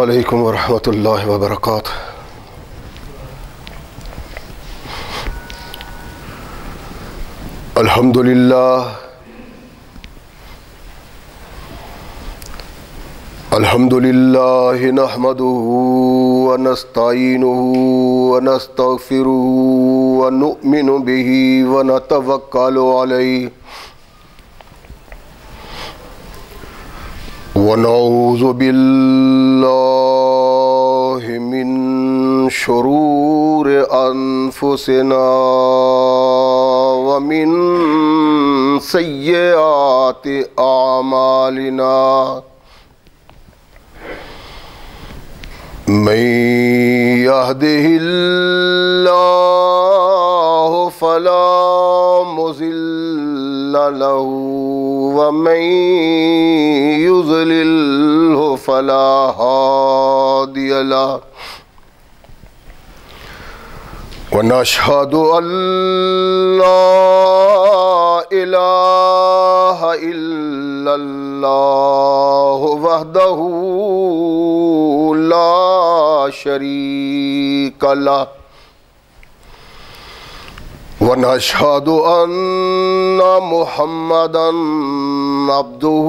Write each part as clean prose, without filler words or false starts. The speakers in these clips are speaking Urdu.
علیکم ورحمۃ اللہ وبرکاتہ۔ الحمد للہ نحمده ونستعینه ونستغفره ونؤمن به ونتوکل علیہ ونعوذ باللہ من شرور انفسنا ومن سیئات اعمالنا من يهده الله فلا مضل له ومن يضلله فلا هادي له ونشهد أن لا إله إلا الله وحده لا شريك له ونشهد أن محمدا عبده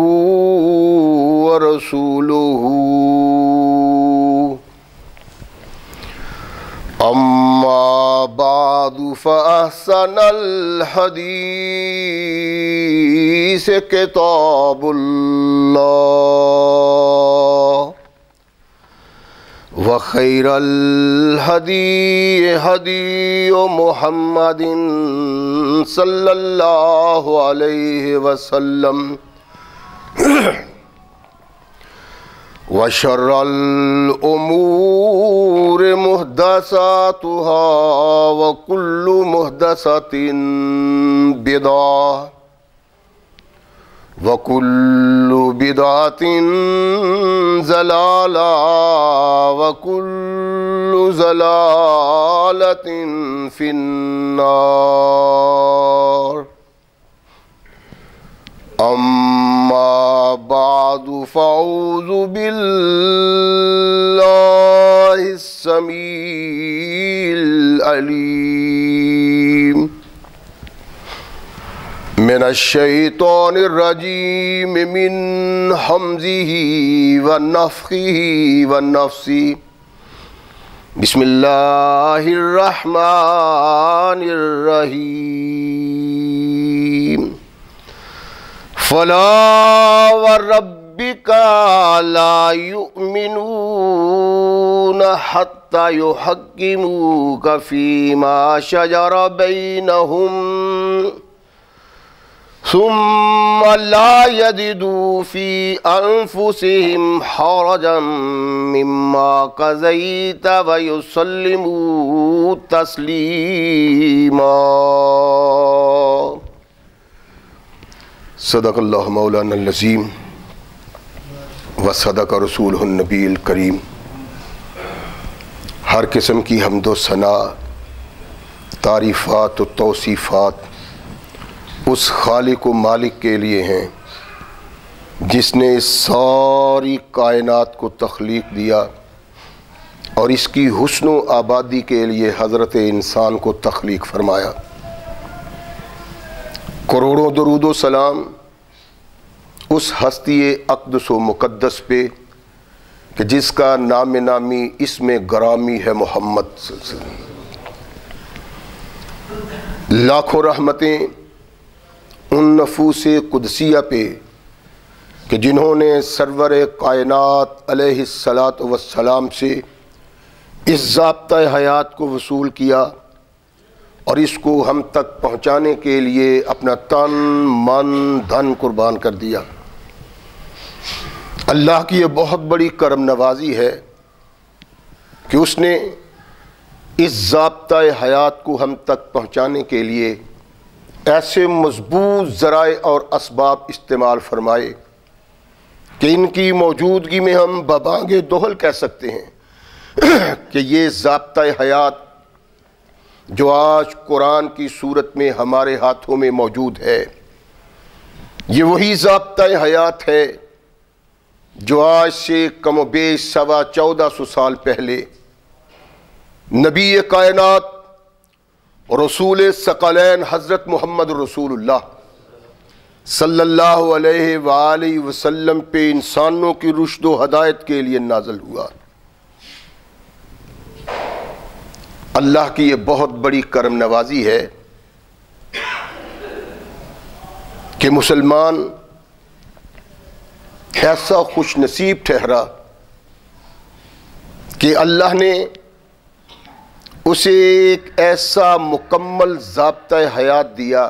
ورسوله أما بعد فأحسن الحديث كتاب الله وخير الهدي هدي محمد صلى الله عليه وسلم وشر الأمور محدثاتها وكل محدثة بدعة وكل بدعة ضلالة وكل ضلالة في النار أما بعد فأعوذ بالله السميع العليم من الشيطان الرجيم من همزه ونفخه ونفثه بسم الله الرحمن الرحيم فلا وربك لا يؤمنون حتى يحكموك فيما شجر بينهم ثم لا يجدوا في أنفسهم حرجا مما قضيت ويسلموا تسليما۔ صدق اللہ مولانا العظیم وصدق رسولہ النبی الکریم۔ ہر قسم کی حمد و ثنا، تعریفات و توصیفات اس خالق و مالک کے لیے ہیں جس نے اس ساری کائنات کو تخلیق دیا اور اس کی حسن و آبادی کے لیے حضرت انسان کو تخلیق فرمایا۔ کروڑوں درود و سلام اس ہستی اقدس و مقدس پہ کہ جس کا نام نامی اسم گرامی ہے محمد صلی اللہ علیہ وسلم۔ لاکھوں رحمتیں ان نفوس قدسیہ پہ کہ جنہوں نے سرور کائنات علیہ السلام سے اس ضابطہ حیات کو وصول کیا اور اس کو ہم تک پہنچانے کے لیے اپنا تن من دھن قربان کر دیا۔ اللہ کی یہ بہت بڑی کرم نوازی ہے کہ اس نے اس ضابطہ حیات کو ہم تک پہنچانے کے لیے ایسے مضبوط ذرائع اور اسباب استعمال فرمائے کہ ان کی موجودگی میں ہم ببانگ دہل کہہ سکتے ہیں کہ یہ ضابطہ حیات جو آج قرآن کی صورت میں ہمارے ہاتھوں میں موجود ہے، یہ وہی ضابطہ حیات ہے جو آج سے کم و بیش 1450 سال پہلے نبی کائنات رسول ثقلین حضرت محمد رسول اللہ صلی اللہ علیہ وآلہ وسلم پہ انسانوں کی رشد و ہدایت کے لیے نازل ہوا۔ اللہ کی یہ بہت بڑی کرم نوازی ہے کہ مسلمان ایسا خوش نصیب ٹھہرا کہ اللہ نے اسے ایک ایسا مکمل ضابطۂ حیات دیا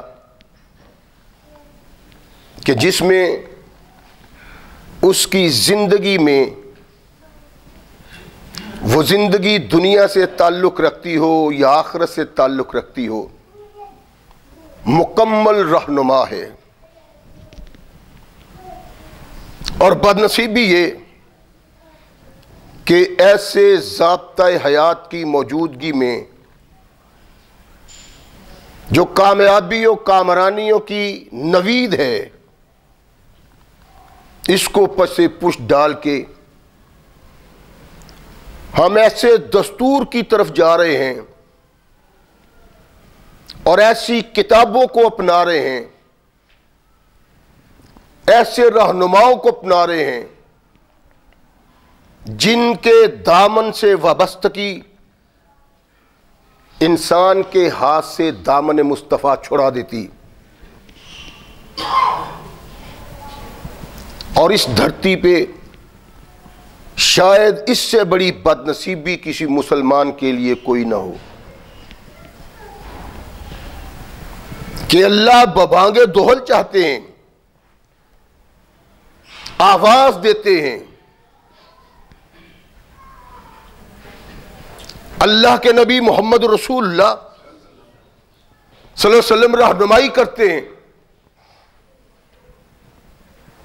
کہ جس میں اس کی زندگی میں وہ زندگی دنیا سے تعلق رکھتی ہو یا آخرت سے تعلق رکھتی ہو، مکمل رہنما ہے۔ اور بدنصیبی یہ کہ ایسے ضابطۂ حیات کی موجودگی میں جو کامیابیوں کامرانیوں کی نوید ہے، اس کو پس پش ڈال کے ہم ایسے دستور کی طرف جا رہے ہیں اور ایسی کتابوں کو اپنا رہے ہیں، ایسے رہنماؤں کو اپنا رہے ہیں جن کے دامن سے وابستگی انسان کے ہاتھ سے دامن مصطفیٰ چھڑا دیتی، اور اس دھرتی پہ شاید اس سے بڑی بدنصیبی کسی مسلمان کے لیے کوئی نہ ہو کہ اللہ ببانگ دہل چاہتے ہیں، آواز دیتے ہیں، اللہ کے نبی محمد رسول اللہ صلی اللہ علیہ وسلم رہنمائی کرتے ہیں،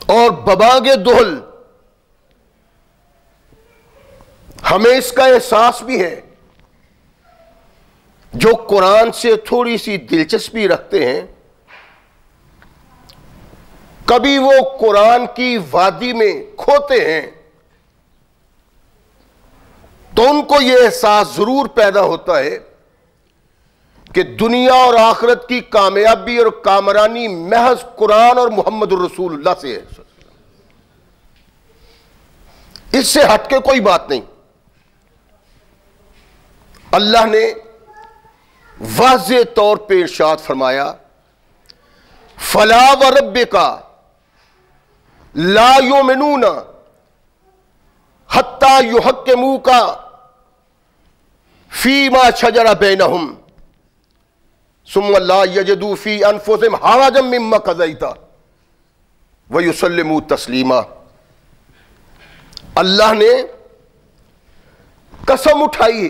اور ببانگ دہل ہمیں اس کا احساس بھی ہے۔ جو قرآن سے تھوڑی سی دلچسپی رکھتے ہیں، کبھی وہ قرآن کی وادی میں کھوتے ہیں تو ان کو یہ احساس ضرور پیدا ہوتا ہے کہ دنیا اور آخرت کی کامیابی اور کامرانی محض قرآن اور محمد الرسول اللہ سے ہے، اس سے ہٹ کے کوئی بات نہیں۔ اللہ نے واضح طور پہ ارشاد فرمایا، فَلَا وَرَبِّكَ لَا يُؤْمِنُونَ حَتَّى يُحَكِّمُوكَ فِي مَا شَجَرَ بَيْنَهُمْ ثُمَّ لَا يَجِدُوا فِي أَنفُسِهِمْ حَرَجًا مِّمَّا قَضَيْتَ وَيُسَلِّمُوا تَسْلِيمًا۔ اللہ نے قسم اٹھائی،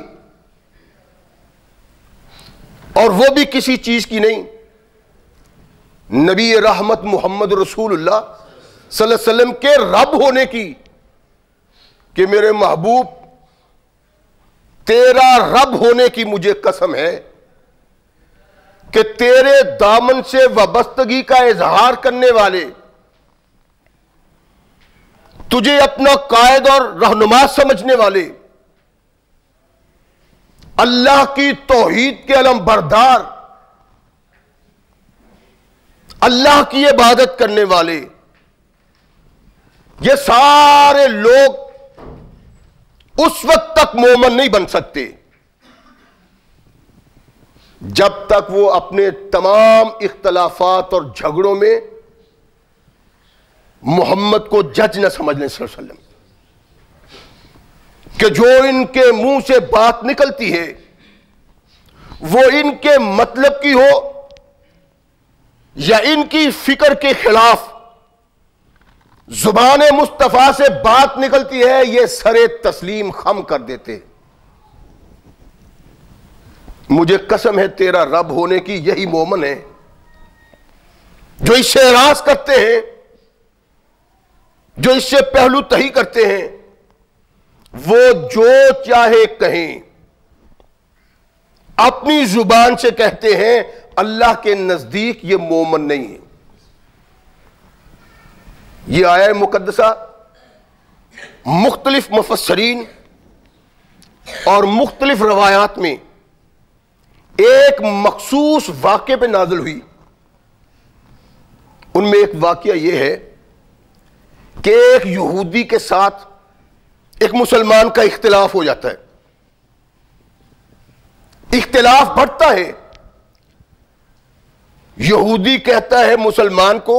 اور وہ بھی کسی چیز کی نہیں، نبی رحمت محمد رسول اللہ صلی اللہ علیہ وسلم کے رب ہونے کی، کہ میرے محبوب تیرا رب ہونے کی مجھے قسم ہے کہ تیرے دامن سے وابستگی کا اظہار کرنے والے، تجھے اپنا قائد اور رہنما سمجھنے والے، اللہ کی توحید کے علم بردار، اللہ کی عبادت کرنے والے، یہ سارے لوگ اس وقت تک مومن نہیں بن سکتے جب تک وہ اپنے تمام اختلافات اور جھگڑوں میں محمد کو جج نہ سمجھ لیں صلی اللہ علیہ وسلم، کہ جو ان کے منہ سے بات نکلتی ہے وہ ان کے مطلب کی ہو یا ان کی فکر کے خلاف زبان مصطفیٰ سے بات نکلتی ہے، یہ سر تسلیم خم کر دیتے۔ مجھے قسم ہے تیرا رب ہونے کی، یہی مومن ہے جو اس سے اعراض کرتے ہیں، جو اس سے پہلو تہی کرتے ہیں، وہ جو چاہے کہیں، اپنی زبان سے کہتے ہیں، اللہ کے نزدیک یہ مومن نہیں ہے۔ یہ آیہ مقدسہ مختلف مفسرین اور مختلف روایات میں ایک مخصوص واقعے پہ نازل ہوئی. ان میں ایک واقعہ یہ ہے کہ ایک یہودی کے ساتھ ایک مسلمان کا اختلاف ہو جاتا ہے. اختلاف بڑھتا ہے. یہودی کہتا ہے مسلمان کو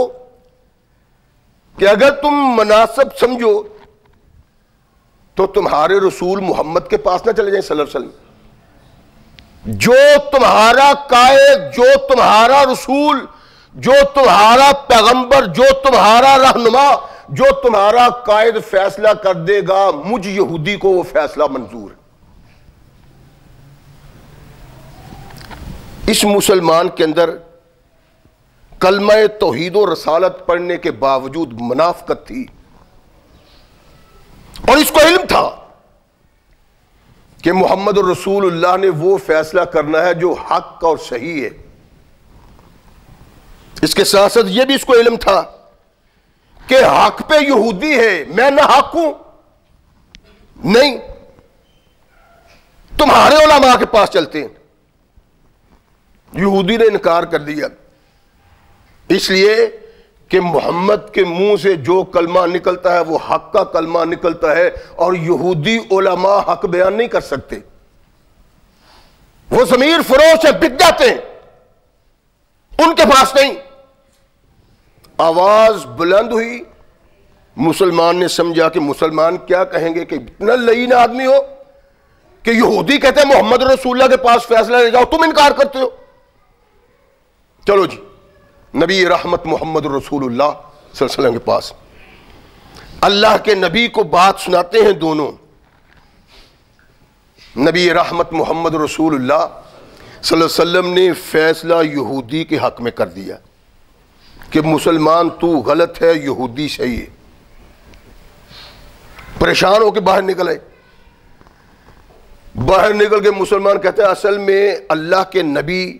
کہ اگر تم مناسب سمجھو تو تمہارے رسول محمد کے پاس نہ چلے جائیں صلی اللہ علیہ وسلم. جو تمہارا قائد، جو تمہارا رسول، جو تمہارا پیغمبر، جو تمہارا رہنما، جو تمہارا قائد فیصلہ کر دے گا، مجھ یہودی کو وہ فیصلہ منظور ہے. اس مسلمان کے اندر کلمہ توحید و رسالت پڑھنے کے باوجود منافقت تھی، اور اس کو علم تھا کہ محمد رسول اللہ نے وہ فیصلہ کرنا ہے جو حق اور صحیح ہے. اس کے ساتھ ساتھ یہ بھی اس کو علم تھا کہ حق پہ یہودی ہے، میں نہ حق ہوں. نہیں، تمہارے علماء کے پاس چلتے ہیں. یہودی نے انکار کر دیا، اس لیے کہ محمد کے منہ سے جو کلمہ نکلتا ہے وہ حق کا کلمہ نکلتا ہے، اور یہودی علماء حق بیان نہیں کر سکتے. وہ ضمیر فروش ہے، بک جاتے ہیں، ان کے پاس نہیں. آواز بلند ہوئی، مسلمان نے سمجھا کہ مسلمان کیا کہیں گے کہ اتنا لعین آدمی ہو کہ یہودی کہتے ہیں محمد رسول اللہ کے پاس فیصلہ لے جاؤ، تم انکار کرتے ہو. چلو جی نبی رحمت محمد رسول اللہ صلی اللہ علیہ وسلم کے پاس. اللہ کے نبی کو بات سناتے ہیں دونوں. نبی رحمت محمد رسول اللہ صلی اللہ علیہ وسلم نے فیصلہ یہودی کے حق میں کر دیا کہ مسلمان تو غلط ہے، یہودی صحیح ہے. پریشان ہو کے باہر نکل آئے. باہر نکل کے مسلمان کہتے ہیں اصل میں اللہ کے نبی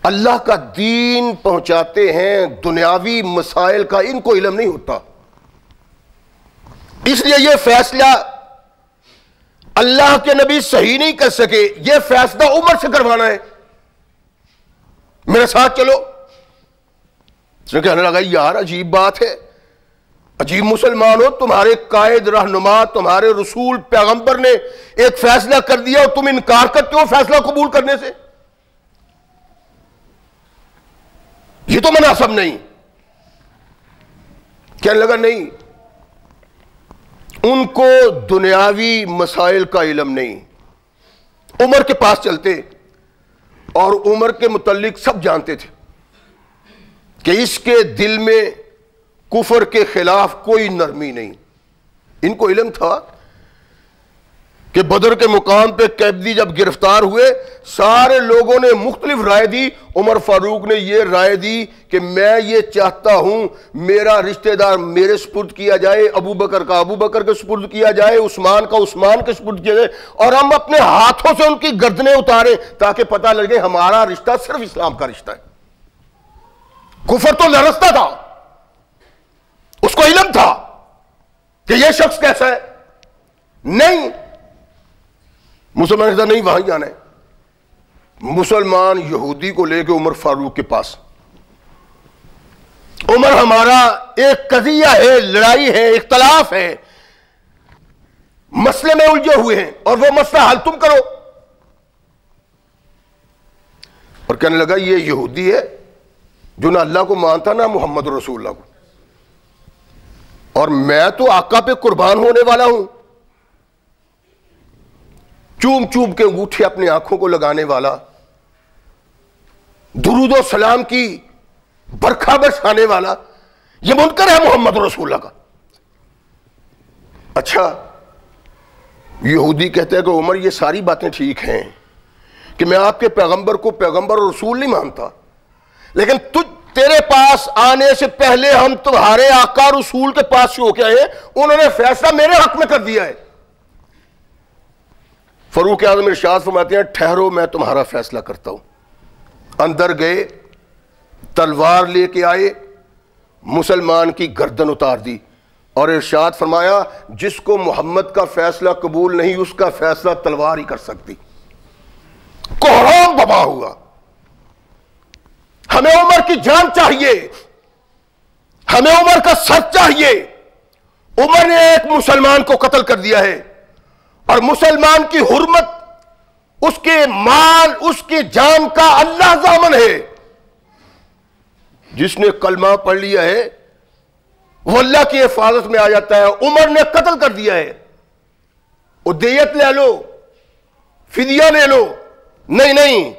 اللہ کا دین پہنچاتے ہیں، دنیاوی مسائل کا ان کو علم نہیں ہوتا، اس لیے یہ فیصلہ اللہ کے نبی صحیح نہیں کر سکے، یہ فیصلہ عمر سے کروانا ہے، میرے ساتھ چلو. اس نے کہنے لگا یار عجیب بات ہے، عجیب مسلمان ہو، تمہارے قائد رہنما تمہارے رسول پیغمبر نے ایک فیصلہ کر دیا اور تم انکار کرتے ہو فیصلہ قبول کرنے سے، یہ تو مناسب نہیں. کہنے لگا نہیں، ان کو دنیاوی مسائل کا علم نہیں. عمر کے پاس چلتے اور عمر کے متعلق سب جانتے تھے کہ اس کے دل میں کفر کے خلاف کوئی نرمی نہیں. ان کو علم تھا کہ بدر کے مقام پہ قیدی جب گرفتار ہوئے سارے لوگوں نے مختلف رائے دی. عمر فاروق نے یہ رائے دی کہ میں یہ چاہتا ہوں میرا رشتہ دار میرے سپرد کیا جائے، ابو بکر کا ابو بکر کے سپرد کیا جائے، عثمان کا عثمان کے سپرد کیا جائے، اور ہم اپنے ہاتھوں سے ان کی گردنیں اتاریں تاکہ پتہ لگے ہمارا رشتہ صرف اسلام کا رشتہ ہے. کفر تو لرزتا تھا، اس کو علم تھا کہ یہ شخص کیسا ہے. نہیں، مسلمان کہتا نہیں وہاں جانا ہے. مسلمان یہودی کو لے کے عمر فاروق کے پاس، عمر ہمارا ایک قضیہ ہے، لڑائی ہے، اختلاف ہے، مسئلے میں الجھے ہوئے ہیں اور وہ مسئلہ حل تم کرو. اور کہنے لگا یہ یہودی ہے جو نہ اللہ کو مانتا نہ محمد رسول اللہ کو، اور میں تو آقا پہ قربان ہونے والا ہوں، چوم چوم کے انگوٹھے اپنی آنکھوں کو لگانے والا، درود و سلام کی برکھا برسانے والا، یہ منکر ہے محمد رسول اللہ کا. اچھا، یہودی کہتے ہیں کہ عمر یہ ساری باتیں ٹھیک ہیں کہ میں آپ کے پیغمبر کو پیغمبر اور رسول نہیں مانتا، لیکن تیرے پاس آنے سے پہلے ہم تمہارے آقا رسول کے پاس سے ہو کے آئے، انہوں نے فیصلہ میرے حق میں کر دیا ہے. فاروق اعظم ارشاد فرماتے ہیں ٹھہرو میں تمہارا فیصلہ کرتا ہوں. اندر گئے، تلوار لے کے آئے، مسلمان کی گردن اتار دی. اور ارشاد فرمایا جس کو محمد کا فیصلہ قبول نہیں اس کا فیصلہ تلوار ہی کر سکتی. کوہرام ببا ہوا. ہمیں عمر کی جان چاہیے, ہمیں عمر کا سر چاہیے. عمر نے ایک مسلمان کو قتل کر دیا ہے, اور مسلمان کی حرمت, اس کے مال, اس کی جان کا اللہ ضامن ہے. جس نے کلمہ پڑھ لیا ہے وہ اللہ کی حفاظت میں آ جاتا ہے. عمر نے قتل کر دیا ہے, وہ دیت لے لو, فدیہ لے لو, نہیں,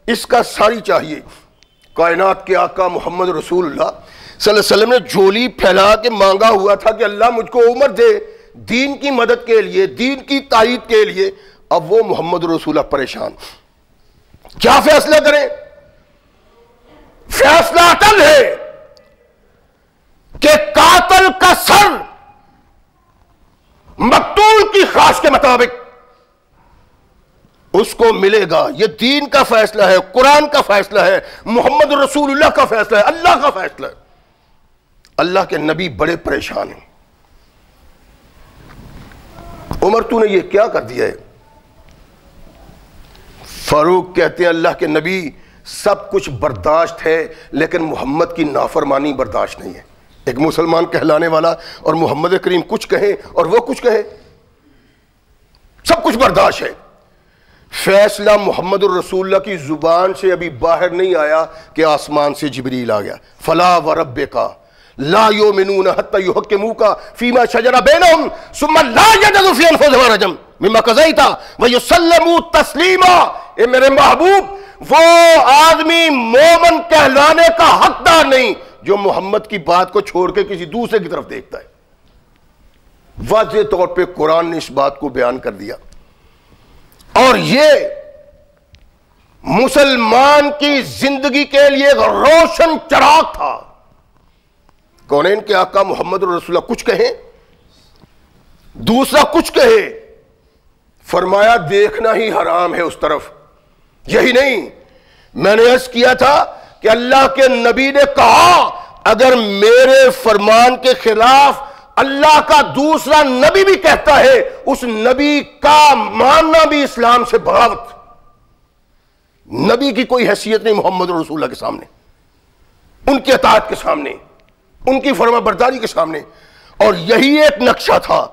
اس کا ساری چاہیے. کائنات کے آقا محمد رسول اللہ صلی اللہ علیہ وسلم نے جھولی پھیلا کے مانگا ہوا تھا کہ اللہ مجھ کو عمر دے دین کی مدد کے لیے, دین کی تائید کے لیے. اب وہ محمد رسول اللہ پریشان, کیا فیصلہ کریں؟ فیصلہ اٹل ہے کہ قاتل کا سر مقتول کی خواہش کے مطابق اس کو ملے گا. یہ دین کا فیصلہ ہے, قرآن کا فیصلہ ہے, محمد رسول اللہ کا فیصلہ ہے, اللہ کا فیصلہ ہے. اللہ کے نبی بڑے پریشان ہیں. عمر تو نے یہ کیا کر دیا ہے؟ فاروق کہتے ہیں اللہ کے نبی سب کچھ برداشت ہے لیکن محمد کی نافرمانی برداشت نہیں ہے. ایک مسلمان کہلانے والا اور محمد کریم کچھ کہیں اور وہ کچھ کہے, سب کچھ برداشت ہے. فیصلہ محمد الرسول اللہ کی زبان سے ابھی باہر نہیں آیا کہ آسمان سے جبریل آ گیا. فلا وربک لا یؤمنون حتی یحکموک فیما شجر بینہم ثم لا یجدوا فی انفسہم حرجا مما قضیت ویسلموا تسلیما. اے میرے محبوب, وہ آدمی مومن کہلانے کا حقدار نہیں جو محمد کی بات کو چھوڑ کے کسی دوسرے کی طرف دیکھتا ہے. واضح طور پہ قرآن نے اس بات کو بیان کر دیا. اور یہ مسلمان کی زندگی کے لیے ایک روشن چراغ تھا. کونین کے آقا محمد رسول اللہ کچھ کہیں, دوسرا کچھ کہے, فرمایا دیکھنا ہی حرام ہے اس طرف. یہی نہیں, میں نے عرض کیا تھا کہ اللہ کے نبی نے کہا اگر میرے فرمان کے خلاف اللہ کا دوسرا نبی بھی کہتا ہے اس نبی کا ماننا بھی اسلام سے بغاوت. نبی کی کوئی حیثیت نہیں محمد رسول اللہ کے سامنے, ان کی اطاعت کے سامنے, ان کی فرما برداری کے سامنے. اور یہی ایک نقشہ تھا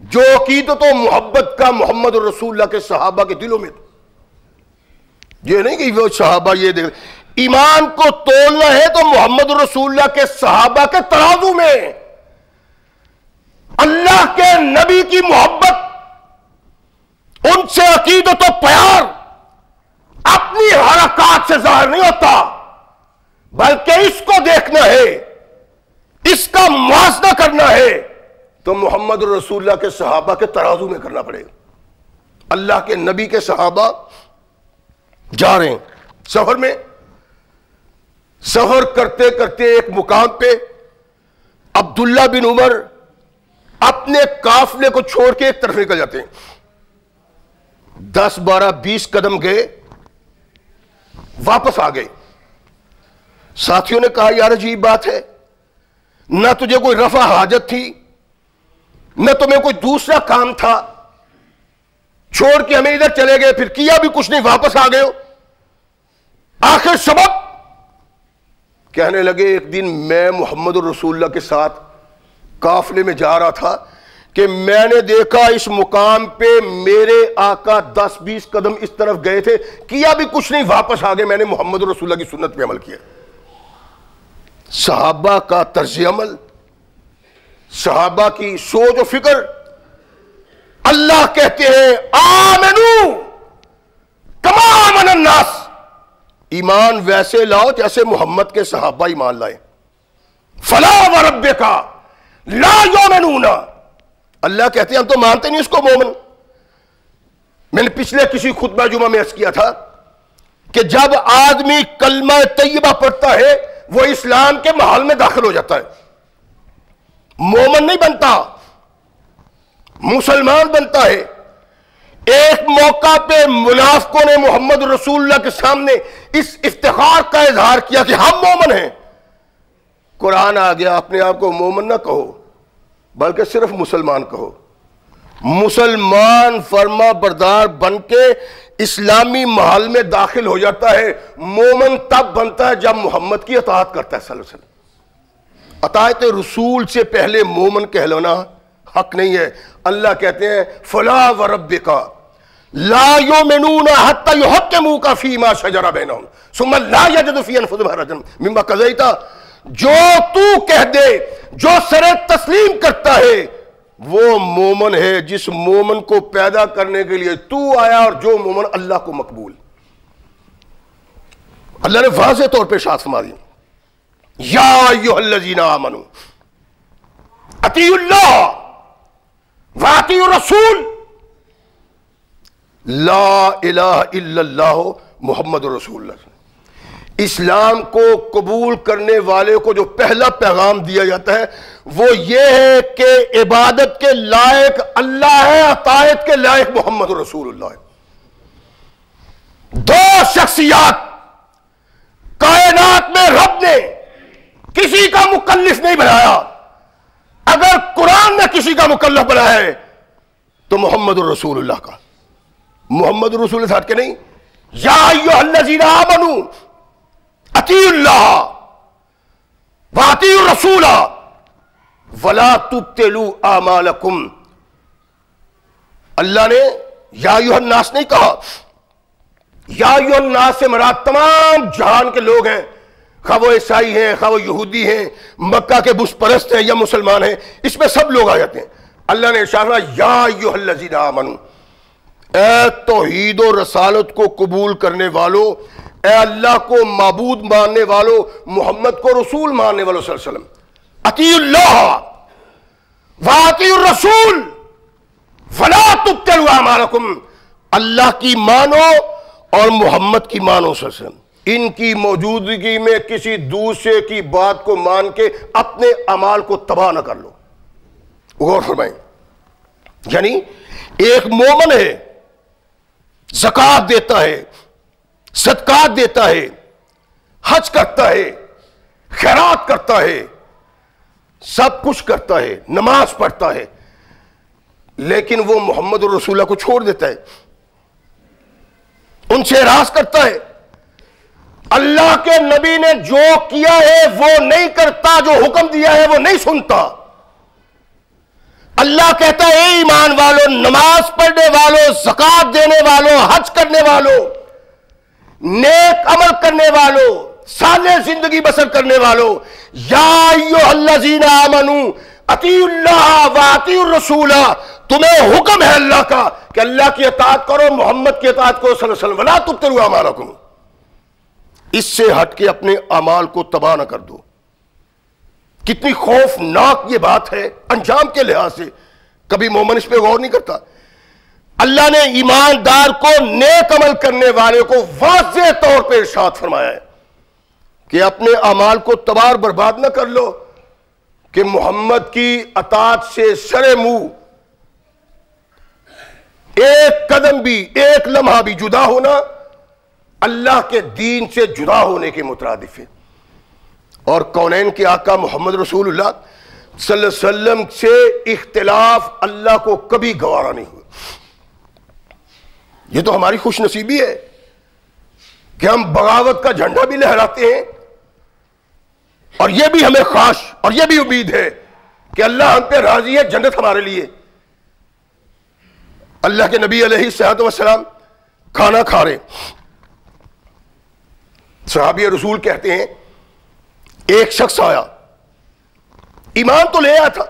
جو عقیدت و محبت کا محمد رسول اللہ کے صحابہ کے دلوں میں تھا. یہ نہیں کہ وہ صحابہ یہ دیکھ, ایمان کو تولنا ہے تو محمد رسول اللہ کے صحابہ کے ترازو میں اللہ کے نبی کی محبت, ان سے عقیدت و پیار اپنی حرکات سے ظاہر نہیں ہوتا بلکہ اس کو دیکھنا ہے, اس کا موازنہ کرنا ہے تو محمد رسول اللہ کے صحابہ کے ترازو میں کرنا پڑے گا. اللہ کے نبی کے صحابہ جا رہے ہیں سفر میں, سفر کرتے کرتے ایک مقام پہ عبداللہ بن عمر اپنے قافلے کو چھوڑ کے ایک طرف نکل جاتے ہیں. 10 12 20 قدم گئے, واپس آ گئے. ساتھیوں نے کہا یار عجیب بات ہے, نہ تجھے کوئی رفع حاجت تھی نہ تمہیں کوئی دوسرا کام تھا, چھوڑ کے ہمیں ادھر چلے گئے, پھر کیا بھی کچھ نہیں, واپس آ گئے ہو. آخر سبب کہنے لگے ایک دن میں محمد رسول اللہ کے ساتھ قافلے میں جا رہا تھا کہ میں نے دیکھا اس مقام پہ میرے آقا 10 20 قدم اس طرف گئے تھے, کیا بھی کچھ نہیں, واپس آ گئے. میں نے محمد رسول اللہ کی سنت پہ عمل کیا. صحابہ کا طرز عمل, صحابہ کی سوچ و فکر. اللہ کہتے ہیں آمنو کما آمن الناس, ایمان ویسے لاؤ جیسے محمد کے صحابہ ایمان لائے. فلا وربک لا یؤمنون, اللہ کہتے ہیں ہم تو مانتے نہیں اس کو مومن. میں نے پچھلے کسی خطبہ جمعہ میں عرض کیا تھا کہ جب آدمی کلمہ طیبہ پڑھتا ہے وہ اسلام کے ماحول میں داخل ہو جاتا ہے, مومن نہیں بنتا, مسلمان بنتا ہے. ایک موقع پہ منافقوں نے محمد رسول اللہ کے سامنے اس افتخار کا اظہار کیا کہ ہم مومن ہیں. قرآن آ گیا, اپنے آپ کو مومن نہ کہو, بلکہ صرف مسلمان کہو. مسلمان فرما بردار بن کے اسلامی محل میں داخل ہو جاتا ہے. مومن تب بنتا ہے جب محمد کی اطاعت کرتا ہے صلی اللہ علیہ وسلم. اطاعت رسول سے پہلے مومن کہلانا حق نہیں ہے. اللہ کہتے ہیں فلا وربک لا یؤمنون حتی یحکموک فیما شجر بینہم ثم لا یجدوا فی انفسہم حرجا مما قضیت. جو تو کہہ دے، جو سر تسلیم کرتا ہے وہ مومن ہے. جس مومن کو پیدا کرنے کے لیے تو آیا اور جو مومن اللہ کو مقبول. اللہ نے واضح طور پہ ارشاد فرما دیا یا ایھا الذین آمنوا اطیعوا اللہ واطیعوا الرسول لا الہ الا اللہ محمد رسول اللہ. اسلام کو قبول کرنے والے کو جو پہلا پیغام دیا جاتا ہے وہ یہ ہے کہ عبادت کے لائق اللہ ہے، اطاعت کے لائق محمد رسول اللہ ہے. دو شخصیات کائنات میں رب نے کسی کا مکلف نہیں بنایا. اگر قرآن نے کسی کا مکلف بنایا ہے تو محمد الرسول اللہ کا. محمد الرسول اللہ کے نہیں. یا ایھا الذین آمنوا اطیعوا اللہ واطیعوا الرسول ولا تبطلوا اعمالکم. اللہ نے یا ایھا الناس نہیں کہا. یا ایھا الناس سے مراد تمام جہان کے لوگ ہیں، خواہ وہ عیسائی ہیں، خواہ وہ یہودی ہیں، مکہ کے بت پرست ہیں یا مسلمان ہیں، اس میں سب لوگ آ جاتے ہیں. اللہ نے ارشاد فرمایا یا ایھا الذین آمنوا، اے توحید و رسالت کو قبول کرنے والو، اے اللہ کو معبود ماننے والو، محمد کو رسول ماننے والو صلی اللہ علیہ وسلم. اطیعوا اللہ واطیعوا الرسول ولا تبطلوا اعمالکم. اللہ کی مانو اور محمد کی مانو صلی اللہ علیہ وسلم. ان کی موجودگی میں کسی دوسرے کی بات کو مان کے اپنے اعمال کو تباہ نہ کر لو. غور فرمائیں. یعنی ایک مومن ہے، زکوٰۃ دیتا ہے، صدقات دیتا ہے، حج کرتا ہے، خیرات کرتا ہے، سب کچھ کرتا ہے، نماز پڑھتا ہے، لیکن وہ محمد الرسول اللہ کو چھوڑ دیتا ہے، ان سے اعراض کرتا ہے. اللہ کے نبی نے جو کیا ہے وہ نہیں کرتا، جو حکم دیا ہے وہ نہیں سنتا. اللہ کہتا ہے اے ایمان والو، نماز پڑھنے والوں، زکوٰۃ دینے والوں، حج کرنے والوں، نیک عمل کرنے والوں، صالح زندگی بسر کرنے والوں، یا ایھا الذین آمنوا اطیعوا اللہ واطیعوا الرسول. تمہیں حکم ہے اللہ کا کہ اللہ کی اطاعت کرو، محمد کی اطاعت کرو صلی اللہ علیہ وسلم. ولا تبطلوا اعمالکم. اس سے ہٹ کے اپنے اعمال کو تباہ نہ کر دو. کتنی خوفناک یہ بات ہے انجام کے لحاظ سے. کبھی مومن اس پہ غور نہیں کرتا. اللہ نے ایماندار کو، نیک عمل کرنے والے کو واضح طور پہ ارشاد فرمایا ہے کہ اپنے اعمال کو تباہ برباد نہ کر لو، کہ محمد کی اطاعت سے سر منہ ایک قدم بھی، ایک لمحہ بھی جدا ہونا اللہ کے دین سے جدا ہونے کے مترادف ہے. اور کونین کے آقا محمد رسول اللہ صلی اللہ علیہ وسلم سے اختلاف اللہ کو کبھی گوارا نہیں ہوا. یہ تو ہماری خوش نصیبی ہے کہ ہم بغاوت کا جھنڈا بھی لہراتے ہیں، اور یہ بھی ہمیں خواہش اور یہ بھی امید ہے کہ اللہ ہم پہ راضی ہے، جنت ہمارے لیے. اللہ کے نبی علیہ الصلوۃ والسلام کھانا کھا رہے، صحابی رسول کہتے ہیں ایک شخص آیا، ایمان تو لے آیا تھا،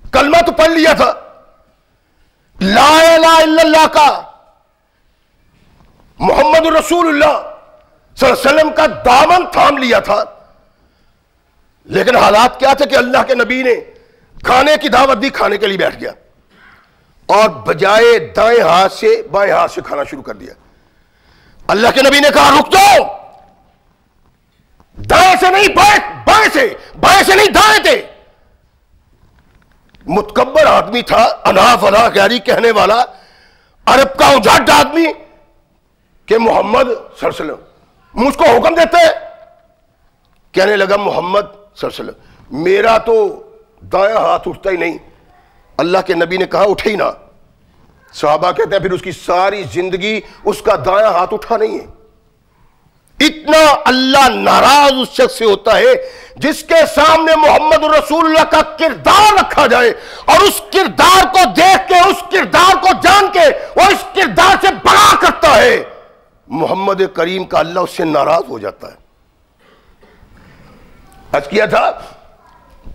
کلمہ تو پڑھ لیا تھا، لا الہ الا اللہ کا، محمد رسول اللہ صلی اللہ علیہ وسلم کا دامن تھام لیا تھا، لیکن حالات کیا تھے کہ اللہ کے نبی نے کھانے کی دعوت دی، کھانے کے لیے بیٹھ گیا اور بجائے دائیں ہاتھ سے بائیں ہاتھ سے کھانا شروع کر دیا. اللہ کے نبی نے کہا رک جاؤ، دائیں سے نہیں بائیں سے، بائیں سے نہیں دائیں تھے. متکبر آدمی تھا، انا فلا غیری کہنے والا، عرب کا اجاٹ آدمی، کہ محمد صلی اللہ علیہ وسلم مجھ کو حکم دیتے. کہنے لگا محمد صلی اللہ علیہ وسلم میرا تو دایاں ہاتھ اٹھتا ہی نہیں. اللہ کے نبی نے کہا اٹھے ہی نہ. صحابہ کہتے ہیں پھر اس کی ساری زندگی اس کا دایاں ہاتھ اٹھا نہیں ہے. اتنا اللہ ناراض اس شخص سے ہوتا ہے جس کے سامنے محمد رسول اللہ کا کردار رکھا جائے اور اس کردار کو دیکھ کے، اس کردار کو جان کے وہ اس کردار سے بڑا کرتا ہے. محمد کریم کا اللہ اس سے ناراض ہو جاتا ہے. عرض کیا تھا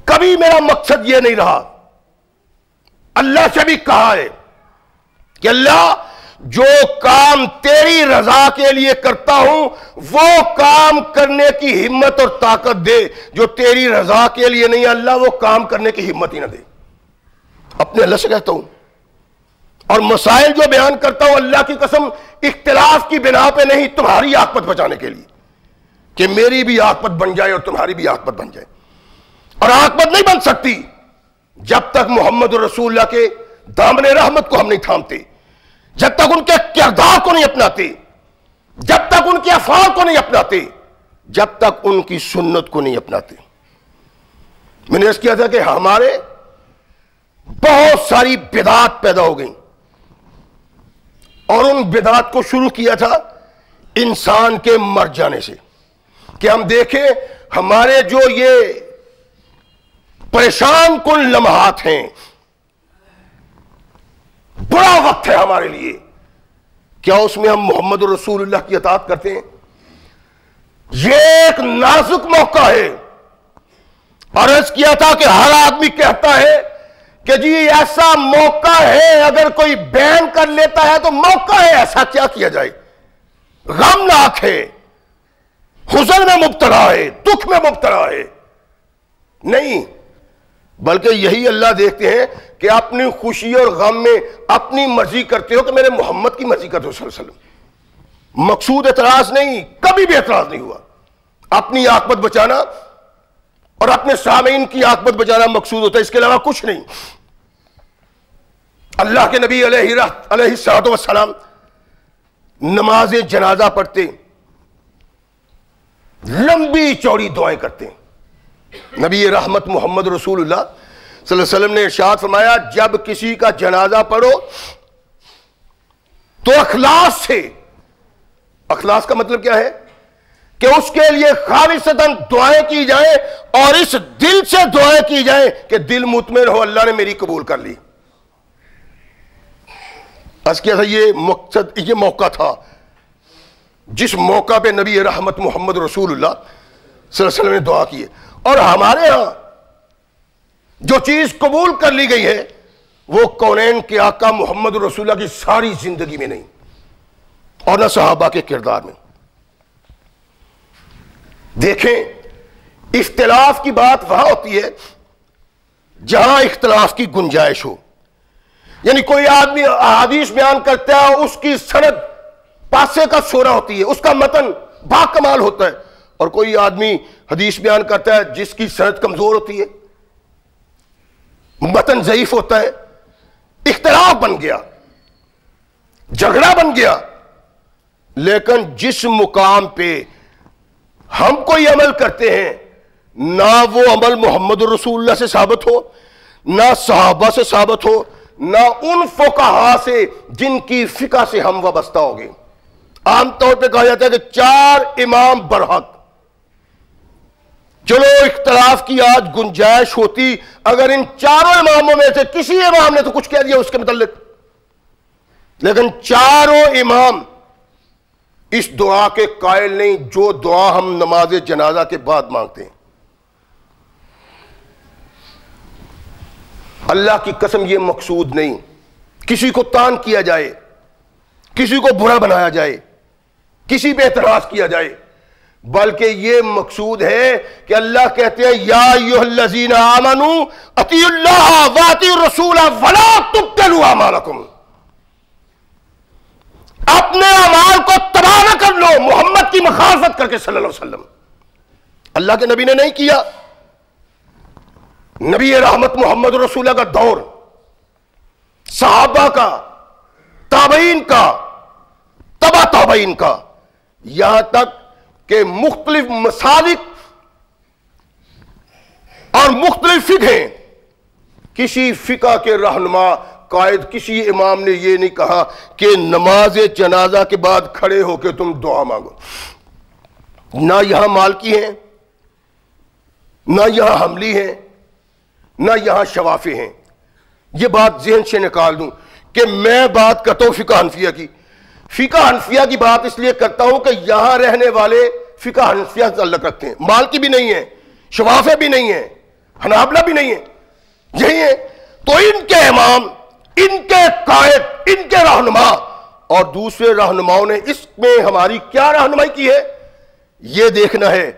کبھی میرا مقصد یہ نہیں رہا. اللہ سے بھی کہا ہے کہ اللہ جو کام تیری رضا کے لیے کرتا ہوں وہ کام کرنے کی ہمت اور طاقت دے. جو تیری رضا کے لیے نہیں اللہ وہ کام کرنے کی ہمت ہی نہ دے. اپنے اللہ سے کہتا ہوں. اور مسائل جو بیان کرتا ہوں اللہ کی قسم اختلاف کی بنا پہ نہیں، تمہاری عاقبت بچانے کے لیے کہ میری بھی عاقبت بن جائے اور تمہاری بھی عاقبت بن جائے. اور عاقبت نہیں بن سکتی جب تک محمد رسول اللہ کے دامن رحمت کو ہم نہیں تھامتے، جب تک ان کے کردار کو نہیں اپناتے، جب تک ان کے افعال کو نہیں اپناتے، جب تک ان کی سنت کو نہیں اپناتے. میں نے عرض کیا تھا کہ ہمارے بہت ساری بدعات پیدا ہو گئیں اور ان بدعات کو شروع کیا تھا انسان کے مر جانے سے. کہ ہم دیکھیں ہمارے جو یہ پریشان کن لمحات ہیں، بڑا وقت ہے ہمارے لیے، کیا اس میں ہم محمد رسول اللہ کی اطاعت کرتے ہیں؟ یہ ایک نازک موقع ہے. اور عرض کیا تھا کہ ہر آدمی کہتا ہے کہ جی ایسا موقع ہے، اگر کوئی بیان کر لیتا ہے تو موقع ہے، ایسا کیا کیا جائے؟ غمناک ہے، حزن میں مبتلا ہے، دکھ میں مبتلا ہے. نہیں، بلکہ یہی اللہ دیکھتے ہیں کہ اپنی خوشی اور غم میں اپنی مرضی کرتے ہو کہ میرے محمد کی مرضی کرتے ہو صلی اللہ علیہ وسلم. مقصود اعتراض نہیں، کبھی بھی اعتراض نہیں ہوا. اپنی عاقبت بچانا اور اپنے سامعین کی عاقبت بچانا مقصود ہوتا ہے، اس کے علاوہ کچھ نہیں. اللہ کے نبی علیہ الصلوۃ والسلام نماز جنازہ پڑھتے، لمبی چوڑی دعائیں کرتے. نبی رحمت محمد رسول اللہ صلی اللہ علیہ وسلم نے ارشاد فرمایا جب کسی کا جنازہ پڑھو تو اخلاص سے، اخلاص کا مطلب کیا ہے کہ اس کے لیے خالصتاً دعائیں کی جائیں اور اس دل سے دعائیں کی جائیں کہ دل مطمئن ہو اللہ نے میری قبول کر لی. بس کیا تھا یہ مقصد، یہ موقع تھا جس موقع پہ نبی رحمت محمد رسول اللہ صلی اللہ علیہ وسلم نے دعا کی ہے. اور ہمارے ہاں جو چیز قبول کر لی گئی ہے وہ کونین کے آقا محمد رسول اللہ کی ساری زندگی میں نہیں اور نہ صحابہ کے کردار میں. دیکھیں اختلاف کی بات وہاں ہوتی ہے جہاں اختلاف کی گنجائش ہو. یعنی کوئی آدمی حدیث بیان کرتا ہے، اس کی سند پاسے کا سورا ہوتی ہے، اس کا متن با کمال ہوتا ہے، اور کوئی آدمی حدیث بیان کرتا ہے جس کی سند کمزور ہوتی ہے، متن ضعیف ہوتا ہے. اختلاف بن گیا، جھگڑا بن گیا. لیکن جس مقام پہ ہم کوئی عمل کرتے ہیں نہ وہ عمل محمد رسول اللہ سے ثابت ہو، نہ صحابہ سے ثابت ہو، نہ ان فقہا سے جن کی فقہ سے ہم وابستہ ہو گئے. عام طور پہ کہا جاتا ہے کہ 4 امام برحق. چلو اختلاف کی آج گنجائش ہوتی اگر ان 4 اماموں میں سے کسی امام نے تو کچھ کہہ دیا اس کے متعلق، لیکن 4 امام اس دعا کے قائل نہیں جو دعا ہم نماز جنازہ کے بعد مانگتے ہیں. اللہ کی قسم یہ مقصود نہیں کسی کو تان کیا جائے، کسی کو برا بنایا جائے، کسی پہ اعتراض کیا جائے، بلکہ یہ مقصود ہے کہ اللہ کہتے ہیں یا ایھا الذین آمنوا اطیعوا اللہ واطیعوا الرسول ولا تبطلوا اعمالکم. اپنے اعمال کو تباہ نہ کر لو محمد کی مخالفت کر کے صلی اللہ علیہ وسلم. اللہ کے نبی نے نہیں کیا. نبی رحمت محمد رسول اللہ کا دور، صحابہ کا، تابعین کا، تبع تابعین کا، یہاں تک کہ مختلف مسالک اور مختلف فقہیں کسی فقہ کے رہنما قائد کسی امام نے یہ نہیں کہا کہ نماز جنازہ کے بعد کھڑے ہو کے تم دعا مانگو. نہ یہاں مالکی ہیں، نہ یہاں حنبلی ہیں، نہ یہاں شوافی ہیں. یہ بات ذہن سے نکال دوں کہ میں بات کرتا ہوں فقہ حنفیہ کی. فقہ حنفیہ کی بات اس لیے کرتا ہوں کہ یہاں رہنے والے فقہ حنفیہ سے تعلق رکھتے ہیں. مالکی بھی نہیں ہیں، شوافی بھی نہیں ہیں، حنابلہ بھی نہیں ہیں، یہی ہیں. تو ان کے امام، ان کے قائد، ان کے رہنما اور دوسرے رہنماؤں نے اس میں ہماری کیا رہنمائی کی ہے یہ دیکھنا ہے.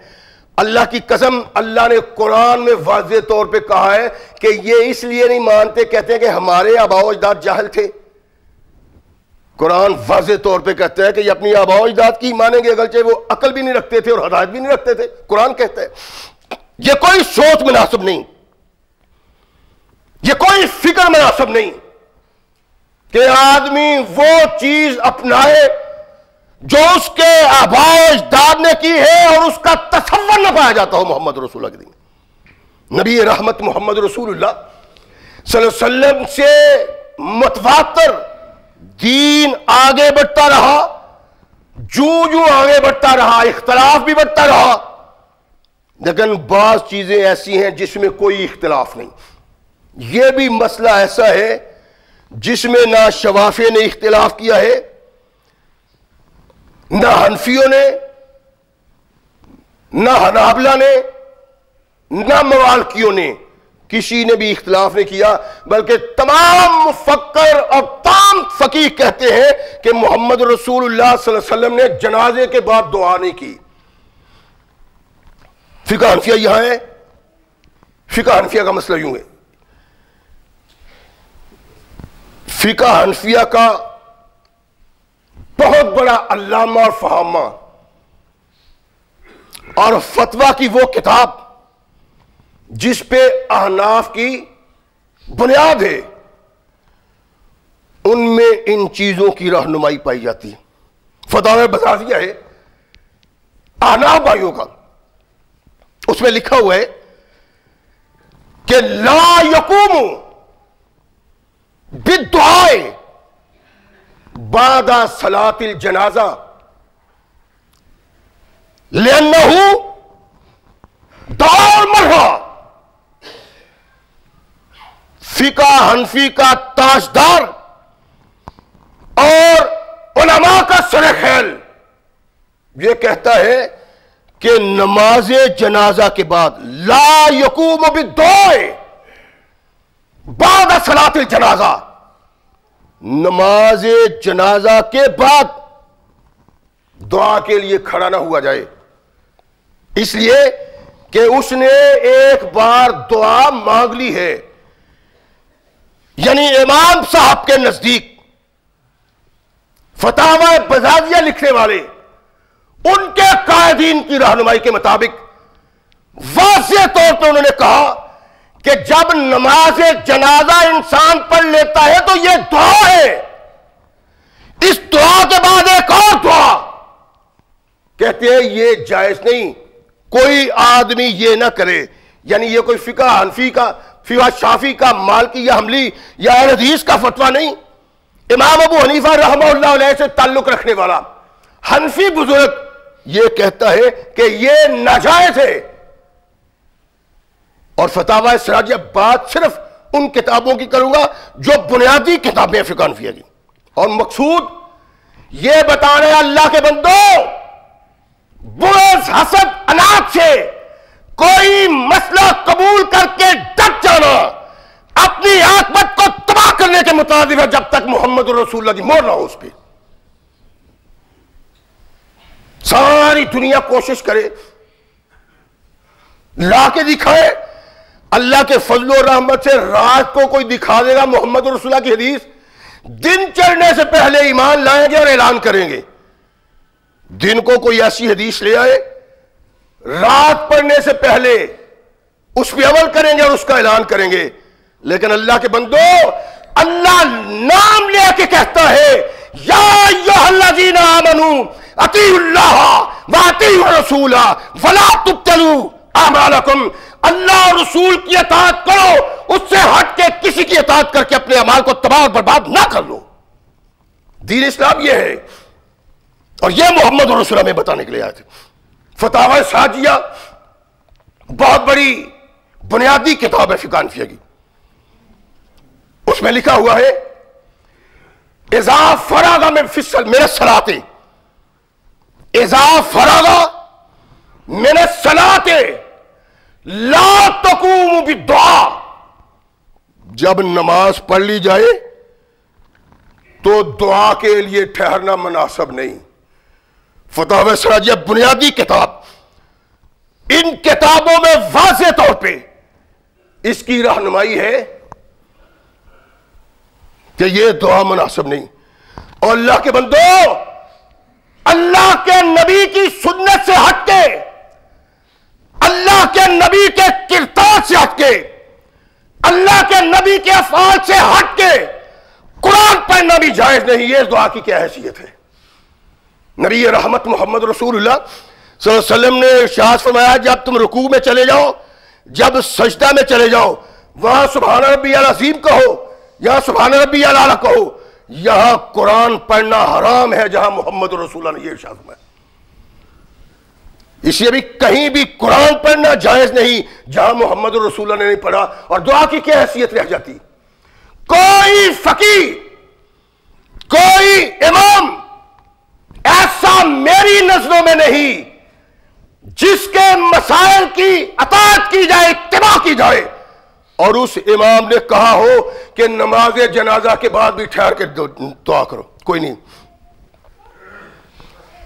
اللہ کی قسم، اللہ نے قرآن میں واضح طور پہ کہا ہے کہ یہ اس لیے نہیں مانتے، کہتے ہیں کہ ہمارے آباء و اجداد جاہل تھے. قرآن واضح طور پہ کہتا ہے کہ یہ اپنی آباء و اجداد کی مانیں گے اگرچہ وہ عقل بھی نہیں رکھتے تھے اور ہدایت بھی نہیں رکھتے تھے. قرآن کہتا ہے یہ کوئی سوچ مناسب نہیں، یہ کوئی فکر مناسب نہیں کہ آدمی وہ چیز اپنائے جو اس کے آباء و اجداد نے کی ہے اور اس کا تصور نہ پایا جاتا ہو محمد رسول اللہ کے دین. نبی رحمت محمد رسول اللہ صلی اللہ علیہ وسلم سے متواتر دین آگے بڑھتا رہا، جو آگے بڑھتا رہا اختلاف بھی بڑھتا رہا، لیکن بعض چیزیں ایسی ہیں جس میں کوئی اختلاف نہیں. یہ بھی مسئلہ ایسا ہے جس میں نہ شوافی نے اختلاف کیا ہے، نہ حنفیوں نے، نہ حنابلہ نے، نہ مالکیوں نے، کسی نے بھی اختلاف نہیں کیا، بلکہ تمام مفکر اور تمام فقیہ کہتے ہیں کہ محمد رسول اللہ صلی اللہ علیہ وسلم نے جنازے کے بعد دعا نہیں کی. فقہ حنفیہ یہاں ہے. فقہ حنفیہ کا مسئلہ یوں ہے، فقہ حنفیہ کا بہت بڑا علامہ اور فہامہ اور فتویٰ کی وہ کتاب جس پہ احناف کی بنیاد ہے، ان میں ان چیزوں کی رہنمائی پائی جاتی ہے. فتاوی بزازیہ ہے احناف بھائیوں کا، اس میں لکھا ہوا ہے کہ لا یقوم بالدعاء بعد صلاة الجنازہ لأنه دعاء المرحا. فقہ حنفی کا تاجدار اور علماء کا سرخیل یہ کہتا ہے کہ نماز جنازہ کے بعد لا یقوم بالدعاء بعد صلاۃ الجنازہ، نماز جنازہ کے بعد دعا کے لیے کھڑا نہ ہوا جائے، اس لیے کہ اس نے ایک بار دعا مانگ لی ہے. یعنی امام صاحب کے نزدیک فتاوی بزازیہ لکھنے والے ان کے قائدین کی رہنمائی کے مطابق واضح طور پر انہوں نے کہا کہ جب نماز جنازہ انسان پڑھ لیتا ہے تو یہ دعا ہے، اس دعا کے بعد ایک اور دعا. کہتے ہیں یہ جائز نہیں، کوئی آدمی یہ نہ کرے. یعنی یہ کوئی فقہ حنفی کا، فقہ شافی کا، مالکی یا حنبلی یا اہل حدیث کا فتویٰ نہیں. امام ابو حنیفہ رحمہ اللہ علیہ سے تعلق رکھنے والا حنفی بزرگ یہ کہتا ہے کہ یہ ناجائز ہے. اور فتاوی سراجیہ بات صرف ان کتابوں کی کروں گا جو بنیادی کتابیں فقہ حنفیہ کی، اور مقصود یہ بتانا ہے اللہ کے بندو، بغض حسد انات سے کوئی مسئلہ قبول کر کے ڈٹ جانا اپنی عاقبت کو تباہ کرنے کے مترادف ہے جب تک محمد رسول اللہ کی مہر نہ ہو اس پہ. ساری دنیا کوشش کرے لا کے دکھائے، اللہ کے فضل و رحمت سے رات کو کوئی دکھا دے گا محمد رسول اللہ کی حدیث، دن چڑھنے سے پہلے ایمان لائیں گے اور اعلان کریں گے. دن کو کوئی ایسی حدیث لے آئے، رات پڑھنے سے پہلے اس پہ عمل کریں گے اور اس کا اعلان کریں گے. لیکن اللہ کے بندو، اللہ نام لے کے کہتا ہے یا ایھا الذین آمنوا اطیعوا اللہ واطیعوا الرسول ولا تبطلوا اعمالکم. اللہ اور رسول کی اطاعت کرو اس سے ہٹ کے کسی کی اطاعت کر کے اپنے اعمال کو تباہ اور برباد نہ کر لو. دین اسلام یہ ہے، اور یہ محمد رسول اللہ میں بتانے کے لیے آئے تھے. فتاوی ساجیہ بہت بڑی بنیادی کتاب ہے فقہ حنفیہ کی. اس میں لکھا ہوا ہے اذا فرغ من الصلاۃ، اذا فرغ من الصلاۃ لا تقوم بالدعاء، جب نماز پڑھ لی جائے تو دعا کے لیے ٹھہرنا مناسب نہیں. فتاوی سراجیہ بنیادی کتاب. ان کتابوں میں واضح طور پہ اس کی رہنمائی ہے کہ یہ دعا مناسب نہیں. اور اللہ کے بندو، اللہ کے نبی کی سنت سے ہٹ کے، اللہ کے نبی کے کردار سے ہٹ کے، اللہ کے نبی کے افعال سے ہٹ کے قرآن پڑھنا بھی جائز نہیں. یہ دعا کی کیا حیثیت ہے؟ نبی رحمت محمد رسول اللہ صلی اللہ علیہ وسلم نے ارشاد فرمایا جب تم رکوع میں چلے جاؤ، جب سجدہ میں چلے جاؤ، وہاں سبحان ربی العظیم کہو یا سبحان ربی الاعلی کہو. یہاں قرآن پڑھنا حرام ہے جہاں محمد رسول اللہ نے یہ ارشاد فرمایا. اس لیے بھی کہیں بھی قرآن پڑھنا جائز نہیں جہاں محمد رسول اللہ نے نہیں پڑھا. اور دعا کی کیا حیثیت رہ جاتی؟ کوئی فقیہ، کوئی امام ایسا میری نظروں میں نہیں جس کے مسائل کی اطاعت کی جائے، اتباع کی جائے، اور اس امام نے کہا ہو کہ نماز جنازہ کے بعد بھی ٹھہر کے دعا کرو. کوئی نہیں.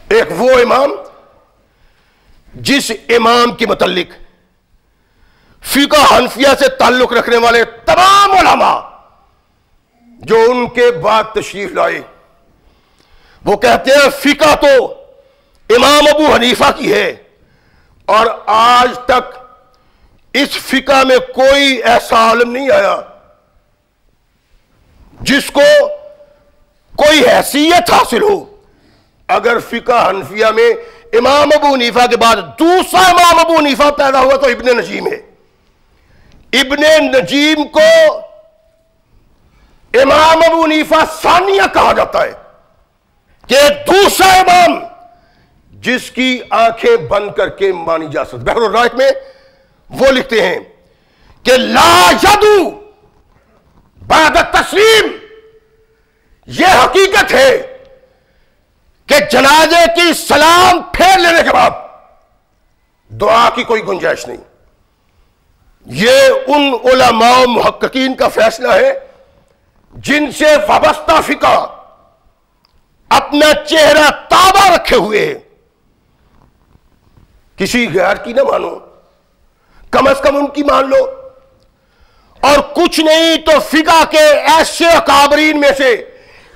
ایک وہ امام جس امام کے متعلق فقہ حنفیہ سے تعلق رکھنے والے تمام علماء جو ان کے بعد تشریف لائے وہ کہتے ہیں فقہ تو امام ابو حنیفہ کی ہے، اور آج تک اس فقہ میں کوئی ایسا عالم نہیں آیا جس کو کوئی حیثیت حاصل ہو. اگر فقہ حنفیہ میں امام ابو حنیفہ کے بعد دوسرا امام ابو حنیفہ پیدا ہوا تو ابن نجیم ہے. ابن نجیم کو امام ابو حنیفہ ثانیہ کہا جاتا ہے کہ دوسرا امام جس کی آنکھیں بند کر کے مانی جا سکتی. بحر الرائق میں وہ لکھتے ہیں کہ لا یدو بعد تسلیم، یہ حقیقت ہے کہ جنازے کی سلام پھیر لینے کے بعد دعا کی کوئی گنجائش نہیں. یہ ان علماء و محققین کا فیصلہ ہے جن سے وابستہ فقہ اپنا چہرہ تابہ رکھے ہوئے ہیں. کسی غیر کی نہ مانو، کم از کم ان کی مان لو. اور کچھ نہیں تو فقہ کے ایسے اکابرین میں سے،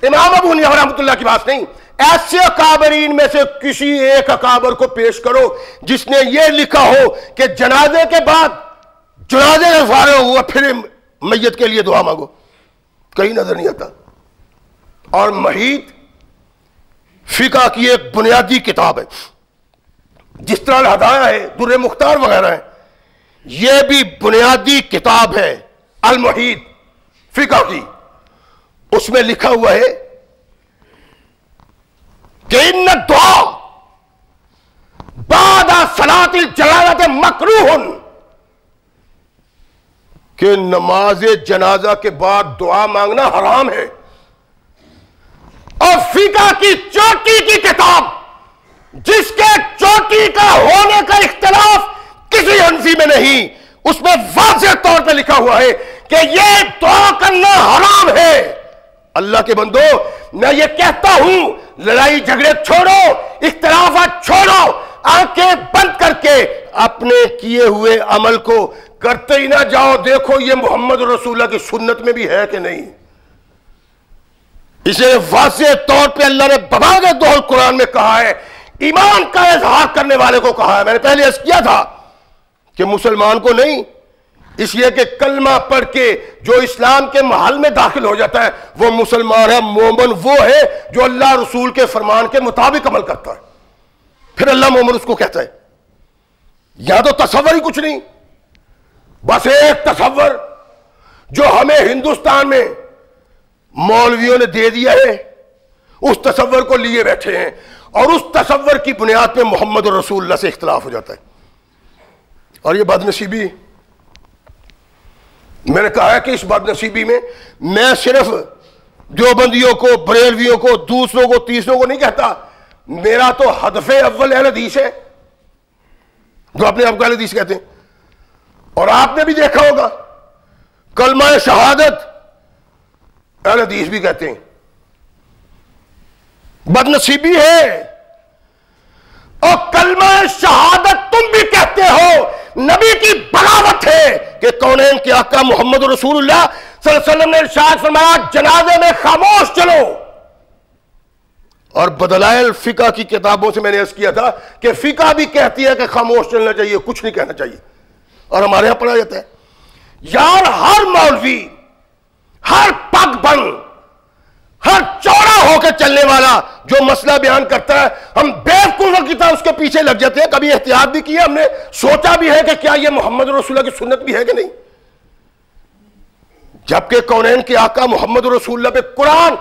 امام ابو حنیفہ رحمۃ اللہ کی بات نہیں، ایسے اکابرین میں سے کسی ایک اکابر کو پیش کرو جس نے یہ لکھا ہو کہ جنازے کے بعد جنازے میں فارغ ہوا پھر میت کے لیے دعا مانگو. کہیں نظر نہیں آتا. اور محیط فقہ کی ایک بنیادی کتاب ہے، جس طرح الہدایہ ہے، در مختار وغیرہ ہے، یہ بھی بنیادی کتاب ہے المحیط فقہ کی. اس میں لکھا ہوا ہے کہ ان الدعاء بعد صلاۃ الجنازہ مکروہ، کہ نماز جنازہ کے بعد دعا مانگنا حرام ہے. اور فقہ کی چوٹی کی کتاب جس کے چوٹی کا ہونے کا اختلاف کسی حنفی میں نہیں، اس میں واضح طور پہ لکھا ہوا ہے کہ یہ دعا کرنا حرام ہے. اللہ کے بندو، میں یہ کہتا ہوں لڑائی جھگڑے چھوڑو، اختلافات چھوڑو، آنکھیں بند کر کے اپنے کیے ہوئے عمل کو کرتے ہی نہ جاؤ. دیکھو یہ محمد رسول اللہ کی سنت میں بھی ہے کہ نہیں. اسے واضح طور پہ اللہ نے بباغ دوحل قرآن میں کہا ہے، ایمان کا اظہار کرنے والے کو کہا ہے. میں نے پہلے عرض کیا تھا کہ مسلمان کو نہیں، اس لیے کہ کلمہ پڑھ کے جو اسلام کے محل میں داخل ہو جاتا ہے وہ مسلمان ہے. مومن وہ ہے جو اللہ رسول کے فرمان کے مطابق عمل کرتا ہے، پھر اللہ مومن اس کو کہتا ہے. یہاں تو تصور ہی کچھ نہیں، بس ایک تصور جو ہمیں ہندوستان میں مولویوں نے دے دیا ہے، اس تصور کو لیے بیٹھے ہیں، اور اس تصور کی بنیاد پہ محمد رسول اللہ سے اختلاف ہو جاتا ہے۔ اور یہ بدنصیبی، میں نے کہا ہے کہ اس بدنصیبی میں میں صرف دیوبندیوں کو، بریلویوں کو، دوسروں کو، تیسروں کو نہیں کہتا، میرا تو ہدف اول اہل حدیث ہے، جو اپنے آپ کو اہل حدیث کہتے ہیں۔ اور آپ نے بھی دیکھا ہوگا کلمہ شہادت اہل حدیث بھی کہتے ہیں۔ بدنصیبی ہے، اور کلمہ شہادت تم بھی کہتے ہو، نبی کی بغاوت ہے کہ کونین کے آقا محمد رسول اللہ صلی اللہ علیہ وسلم نے ارشاد فرمایا جنازے میں خاموش چلو۔ اور بدلائل فقہ کی کتابوں سے میں نے عرض کیا تھا کہ فقہ بھی کہتی ہے کہ خاموش چلنا چاہیے، کچھ نہیں کہنا چاہیے، اور ہمارے یہاں پڑھا جاتا ہے۔ یار ہر مولوی، ہر پگ بن، ہر چوڑا ہو کے چلنے والا جو مسئلہ بیان کرتا ہے، ہم بیوقوفوں کی طرح اس کے پیچھے لگ جاتے ہیں۔ کبھی احتیاط بھی کیا، ہم نے سوچا بھی ہے کہ کیا یہ محمد رسول اللہ کی سنت بھی ہے کہ نہیں، جبکہ کونین کے آقا محمد رسول اللہ پہ قرآن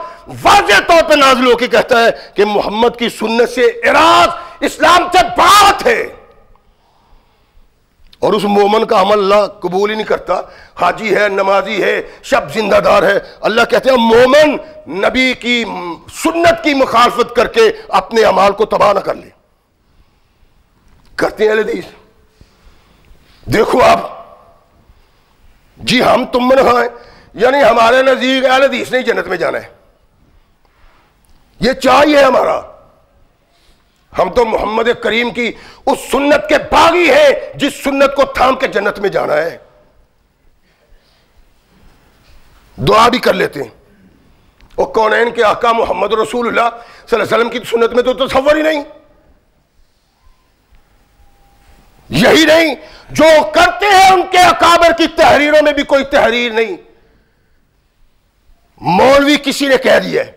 واضح طور پہ نازل ہو کے کہتا ہے کہ محمد کی سنت سے اعراض اسلام سے بغاوت ہے، اور اس مومن کا عمل اللہ قبول ہی نہیں کرتا۔ حاجی ہے، نمازی ہے، شب زندہ دار ہے، اللہ کہتے ہیں مومن نبی کی سنت کی مخالفت کر کے اپنے اعمال کو تباہ نہ کر لے۔ کرتے ہیں اہل حدیث، دیکھو آپ، جی ہم تم من ہیں، یعنی ہمارے نزدیک اہل حدیث نے جنت میں جانا ہے، یہ چاہیے ہمارا، ہم تو محمد کریم کی اس سنت کے باغی ہیں جس سنت کو تھام کے جنت میں جانا ہے۔ دعا بھی کر لیتے ہیں، اور کونین کے آقا محمد رسول اللہ صلی اللہ علیہ وسلم کی سنت میں تو تصور ہی نہیں، یہی نہیں جو کرتے ہیں ان کے اکابر کی تحریروں میں بھی کوئی تحریر نہیں، مولوی کسی نے کہہ دیا ہے،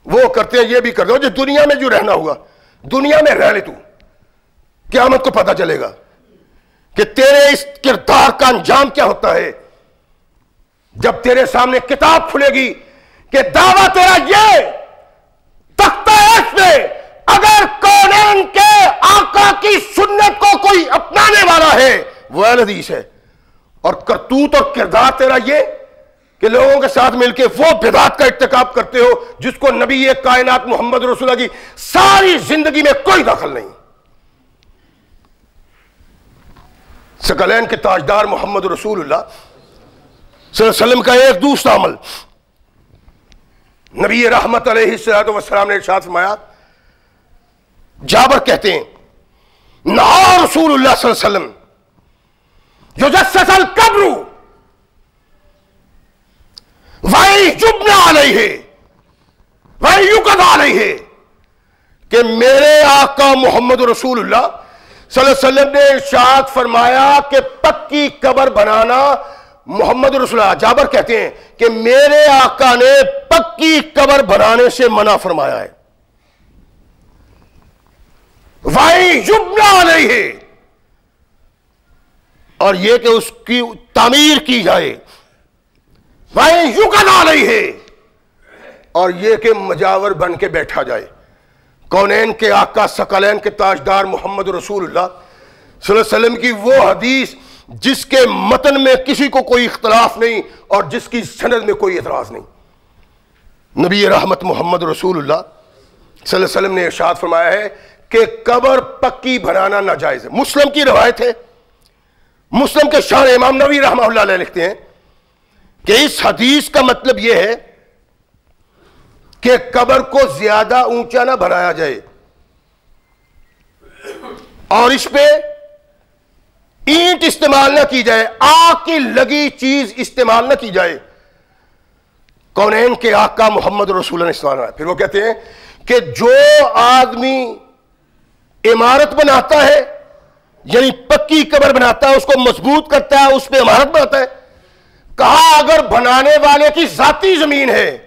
وہ کرتے ہیں، یہ بھی کرتے ہیں۔ جو دنیا میں جو رہنا ہوا، دنیا میں رہ لے تو، قیامت کو پتہ چلے گا کہ تیرے اس کردار کا انجام کیا ہوتا ہے۔ جب تیرے سامنے کتاب کھلے گی کہ دعویٰ تیرا یہ تختہ عرش پہ اگر کونین کے آقا کی سنت کو کوئی اپنانے والا ہے وہ اہل حدیث ہے، اور کرتوت اور کردار تیرا یہ کہ لوگوں کے ساتھ مل کے وہ بدعت کا ارتکاب کرتے ہو جس کو نبی کائنات محمد رسول اللہ کی ساری زندگی میں کوئی دخل نہیں۔ ثقلین کے تاجدار محمد رسول اللہ صلی اللہ علیہ وسلم کا ایک دوسرا عمل، نبی رحمت علیہ الصلوۃ والسلام نے ارشاد فرمایا، جابر کہتے ہیں نہا رسول اللہ صلی اللہ علیہ وسلم یجسس القبر وَيُجْبْنَ عَلَيْهِ وَيُقَضَ عَلَيْهِ، کہ میرے آقا محمد رسول اللہ صلی اللہ علیہ وسلم نے ارشاد فرمایا کہ پکی قبر بنانا، محمد رسول اللہ جابر کہتے ہیں کہ میرے آقا نے پکی قبر بنانے سے منع فرمایا ہے۔ وَيُجْبْنَ عَلَيْهِ، اور یہ کہ اس کی تعمیر کی جائے، وَيُقَضَ عَلَيْهِ، اور یہ کہ مجاور بن کے بیٹھا جائے۔ کونین کے آقا ثقلین کے تاجدار محمد رسول اللہ صلی اللہ علیہ وسلم کی وہ حدیث جس کے متن میں کسی کو کوئی اختلاف نہیں اور جس کی سند میں کوئی اعتراض نہیں، نبی رحمت محمد رسول اللہ صلی اللہ علیہ وسلم نے ارشاد فرمایا ہے کہ قبر پکی بنانا ناجائز ہے۔ مسلم کی روایت ہے، مسلم کے شان امام نووی رحمہ اللہ علیہ لکھتے ہیں کہ اس حدیث کا مطلب یہ ہے کہ قبر کو زیادہ اونچا نہ بنایا جائے اور اس پہ اینٹ استعمال نہ کی جائے، آگ کی لگی چیز استعمال نہ کی جائے۔ کونین کے آقا محمد رسول اللہ نے استعمال ہے۔ پھر وہ کہتے ہیں کہ جو آدمی عمارت بناتا ہے، یعنی پکی قبر بناتا ہے، اس کو مضبوط کرتا ہے، اس پہ عمارت بناتا ہے، کہا اگر بنانے والے کی ذاتی زمین ہے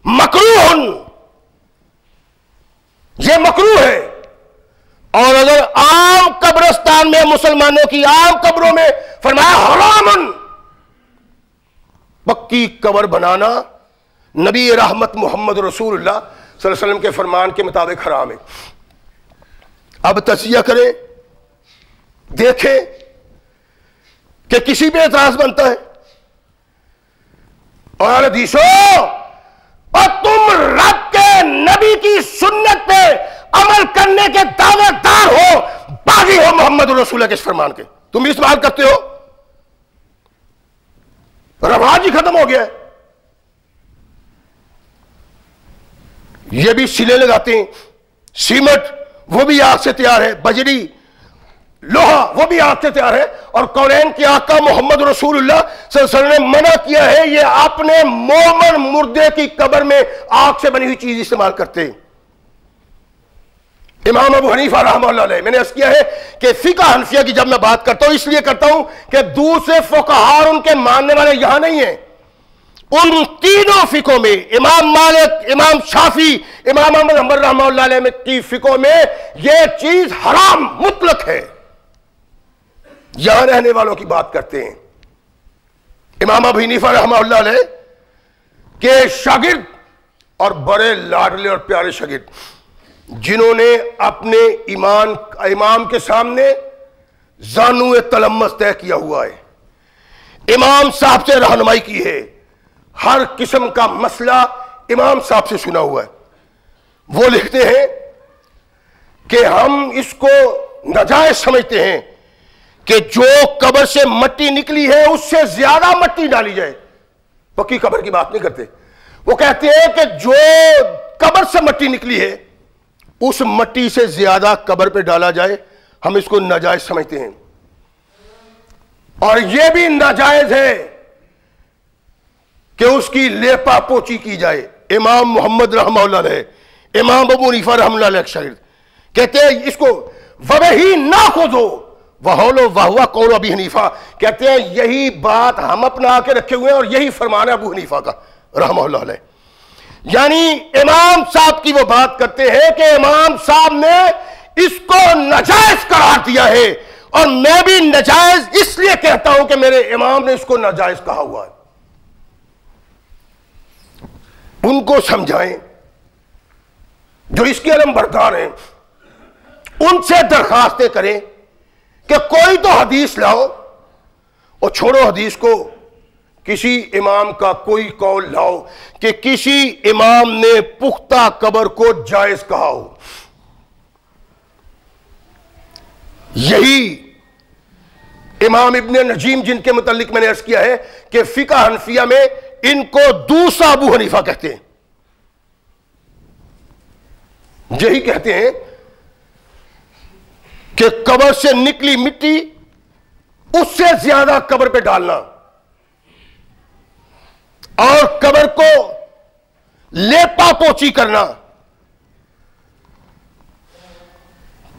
مکروہ، یہ مکروہ ہے، اور اگر عام قبرستان میں مسلمانوں کی عام قبروں میں فرمایا حرام، پکی قبر بنانا نبی رحمت محمد رسول اللہ صلی اللہ علیہ وسلم کے فرمان کے مطابق حرام ہے. اب تجزیہ کریں، دیکھیں کہ کسی پہ اعتراض بنتا ہے. اور حدیثوں، اور تم رب کے نبی کی سنت پہ عمل کرنے کے دعوے دار ہو، باغی ہو محمد رسول اللہ کے اس فرمان کے، تم بھی استعمال کرتے ہو. رواج ہی ختم ہو گیا ہے. یہ بھی سلے لگاتے ہیں، سیمنٹ وہ بھی آگ سے تیار ہے، بجری لوہا وہ بھی آگ سے تیار ہے. اور کونین کے آقا محمد رسول اللہ صلی اللہ علیہ وسلم نے منع کیا ہے یہ اپنے مومن مردے کی قبر میں آگ سے بنی ہوئی چیز استعمال کرتے ہیں. امام ابو حنیفہ رحمہ اللہ علیہ، میں نے عرض کیا ہے کہ فقہ حنفیہ کی جب میں بات کرتا ہوں اس لیے کرتا ہوں کہ دوسرے فقہاء ان کے ماننے والے یہاں نہیں ہیں. ان تینوں فقہوں میں امام مالک، امام شافعی، امام احمد حنبل رحمہ اللہ علیہ کی فقہوں میں یہ چیز حرام مطلق ہے. یہاں رہنے والوں کی بات کرتے ہیں. امام ابو حنیفہ رحمہ اللہ علیہ کے شاگرد اور بڑے لاڈلے اور پیارے شاگرد جنہوں نے اپنے امام کے سامنے زانو تلمس طے کیا ہوا ہے، امام صاحب سے رہنمائی کی ہے، ہر قسم کا مسئلہ امام صاحب سے سنا ہوا ہے. وہ لکھتے ہیں کہ ہم اس کو ناجائز سمجھتے ہیں کہ جو قبر سے مٹی نکلی ہے اس سے زیادہ مٹی ڈالی جائے. پکی قبر کی بات نہیں کرتے. وہ کہتے ہیں کہ جو قبر سے مٹی نکلی ہے اس مٹی سے زیادہ قبر پہ ڈالا جائے، ہم اس کو ناجائز سمجھتے ہیں. اور یہ بھی ناجائز ہے کہ اس کی لیپا پوچی کی جائے. امام محمد رحمہ اللہ علیہ، امام ابو حنیفہ رحمہ اللہ علیہ شاگرد کہتے ہیں اس کو وَبِهِ نَأْخُذُ وَهُوَ وَهُوَ قَوْلُ ابی حنیفہ، کہتے ہیں یہی بات ہم اپنا کے رکھے ہوئے ہیں اور یہی فرمان ہے ابو حنیفہ کا رحمہ اللہ علیہ. یعنی امام صاحب کی وہ بات کرتے ہیں کہ امام صاحب نے اس کو ناجائز قرار دیا ہے اور میں بھی ناجائز اس لیے کہتا ہوں کہ میرے امام نے اس کو ناجائز کہا ہوا ہے. ان کو سمجھائیں جو اس کے علم بردار ہیں، ان سے درخواستیں کریں کہ کوئی تو حدیث لاؤ، اور چھوڑو حدیث کو، کسی امام کا کوئی قول لاؤ کہ کسی امام نے پختہ قبر کو جائز کہا ہو. یہی امام ابن نجیم جن کے متعلق میں نے عرض کیا ہے کہ فقہ حنفیہ میں ان کو دوسرا ابو حنیفہ کہتے ہیں. یہی کہتے ہیں کہ قبر سے نکلی مٹی اس سے زیادہ قبر پہ ڈالنا اور قبر کو لیپا پوچی کرنا،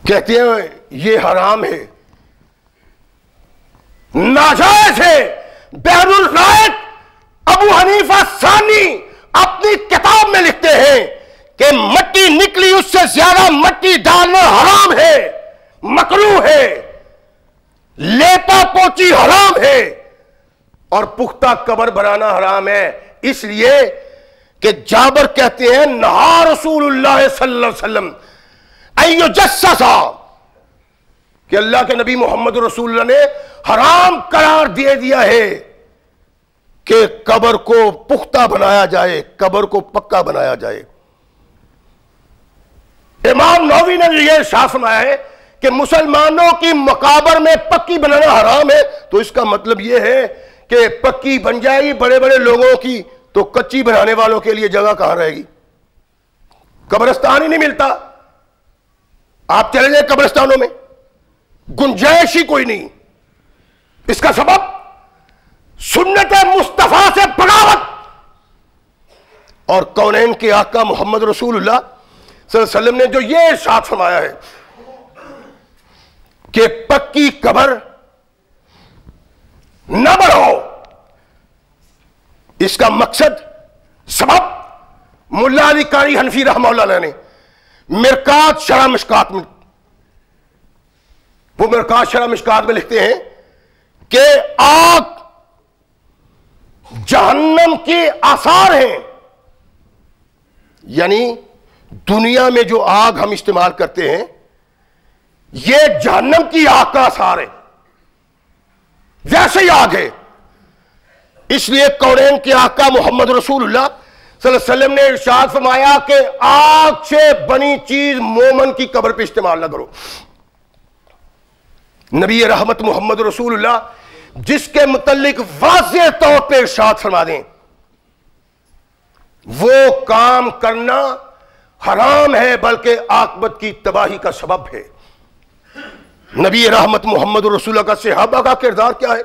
کہتے ہیں یہ حرام ہے، ناجائز ہے. بحر الرائق ابو حنیفہ ثانی اپنی کتاب میں لکھتے ہیں کہ مٹی نکلی اس سے زیادہ مٹی ڈالنا حرام ہے، مکروہ ہے، لیپا پوچی حرام ہے اور پختہ قبر بنانا حرام ہے. اس لیے کہ جابر کہتے ہیں نہا رسول اللہ صلی اللہ علیہ وسلم ایو جسسا، کہ اللہ کے نبی محمد رسول اللہ نے حرام قرار دے دیا ہے کہ قبر کو پختہ بنایا جائے، قبر کو پکا بنایا جائے. امام نووی نے یہ ارشاد فرمایا ہے کہ مسلمانوں کی مقابر میں پکی بنانا حرام ہے، تو اس کا مطلب یہ ہے کہ پکی بن جائے گی بڑے بڑے لوگوں کی تو کچی بنانے والوں کے لیے جگہ کہاں رہے گی؟ قبرستان ہی نہیں ملتا. آپ چلے جائیں قبرستانوں میں، گنجائش ہی کوئی نہیں. اس کا سبب سنت مصطفیٰ سے بغاوت اور کونین کے آقا محمد رسول اللہ صلی اللہ علیہ وسلم نے جو یہ ارشاد فرمایا ہے کہ پکی قبر نہ بڑھاؤ، اس کا مقصد سبب ملا علی قاری حنفی رحمہ اللہ علیہ نے مرکات شرح مشکات میں، وہ مرکات شرح مشکات میں لکھتے ہیں کہ آگ جہنم کے آثار ہیں، یعنی دنیا میں جو آگ ہم استعمال کرتے ہیں یہ جہنم کی آگ کا آثار ہے، ویسے ہی آگ ہے۔ اس لیے کونین کے آقا محمد رسول اللہ صلی اللہ علیہ وسلم نے ارشاد فرمایا کہ آگ سے بنی چیز مومن کی قبر پہ استعمال نہ کرو۔ نبی رحمت محمد رسول اللہ جس کے متعلق واضح طور پہ ارشاد فرما دیں وہ کام کرنا حرام ہے بلکہ عاقبت کی تباہی کا سبب ہے۔ نبی رحمت محمد رسول اللہ کا صحابہ کا کردار کیا ہے؟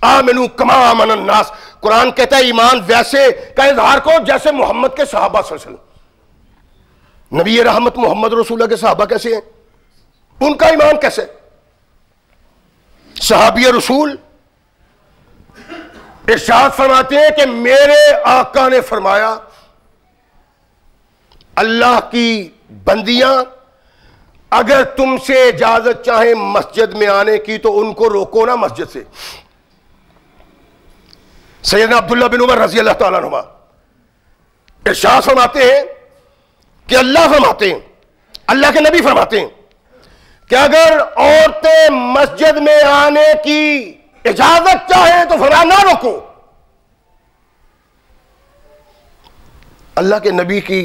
آمنو کما آمن الناس، قرآن کہتا ہے ایمان ویسے کا اظہار کرو جیسے محمد کے صحابہ صلی اللہ علیہ وسلم۔ نبی رحمت محمد رسول اللہ کے صحابہ کیسے ہیں؟ ان کا ایمان کیسے؟ صحابی رسول ارشاد فرماتے ہیں کہ میرے آقا نے فرمایا اللہ کی بندیاں اگر تم سے اجازت چاہیں مسجد میں آنے کی تو ان کو روکو نا مسجد سے۔ سیدنا عبداللہ بن عمر رضی اللہ تعالیٰ عنہ ارشاد فرماتے ہیں کہ اللہ فرماتے ہیں، اللہ کے نبی فرماتے ہیں کہ اگر عورتیں مسجد میں آنے کی اجازت چاہیں تو فرمایا نہ روکو۔ اللہ کے نبی کی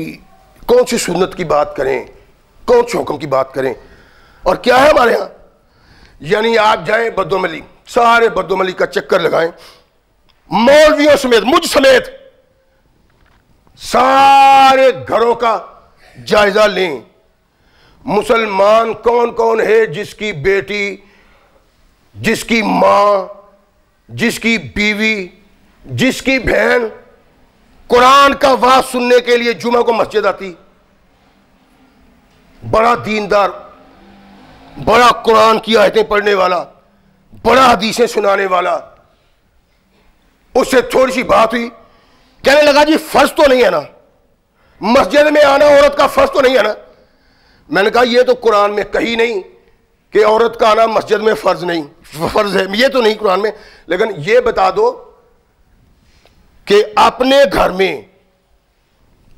کون سی سنت کی بات کریں، کون سے حکم کی بات کریں، اور کیا ہے ہمارے ہاں؟ یعنی آپ جائیں بدوملی، سارے بدوملی کا چکر لگائیں، مولویوں سمیت مجھ سمیت سارے گھروں کا جائزہ لیں، مسلمان کون کون ہے جس کی بیٹی، جس کی ماں، جس کی بیوی، جس کی بہن قرآن کا واعظ سننے کے لیے جمعہ کو مسجد آتی، بڑا دیندار، بڑا قرآن کی آیتیں پڑھنے والا، بڑا حدیثیں سنانے والا، اس سے تھوڑی سی بات ہوئی، کہنے لگا جی فرض تو نہیں ہے نا، مسجد میں آنا عورت کا فرض تو نہیں ہے نا؟ میں نے کہا یہ تو قرآن میں کہیں نہیں کہ عورت کا آنا مسجد میں فرض نہیں، فرض ہے، یہ تو نہیں قرآن میں، لیکن یہ بتا دو کہ اپنے گھر میں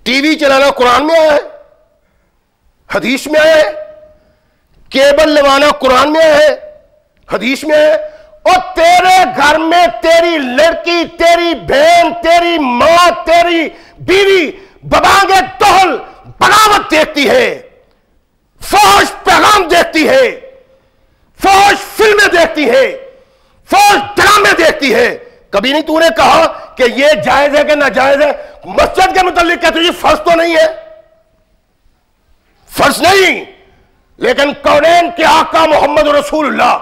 ٹی وی چلانا قرآن میں آیا ہے، حدیث میں آیا ہے؟ کیبل لگانا قرآن میں آیا ہے، حدیث میں آیا ہے؟ اور تیرے گھر میں تیری لڑکی، تیری بہن، تیری ماں، تیری بیوی ببانگے توہل بغاوت دیکھتی ہے، فحش پیغام دیکھتی ہے، فحش فلمیں دیکھتی ہے، فحش ڈرامے دیکھتی ہے، کبھی نہیں تو نے کہا کہ یہ جائز ہے کہ ناجائز ہے؟ مسجد کے متعلق کہتے ہیں یہ فرض تو نہیں ہے، فرض نہیں، لیکن کونین کے آقا محمد رسول اللہ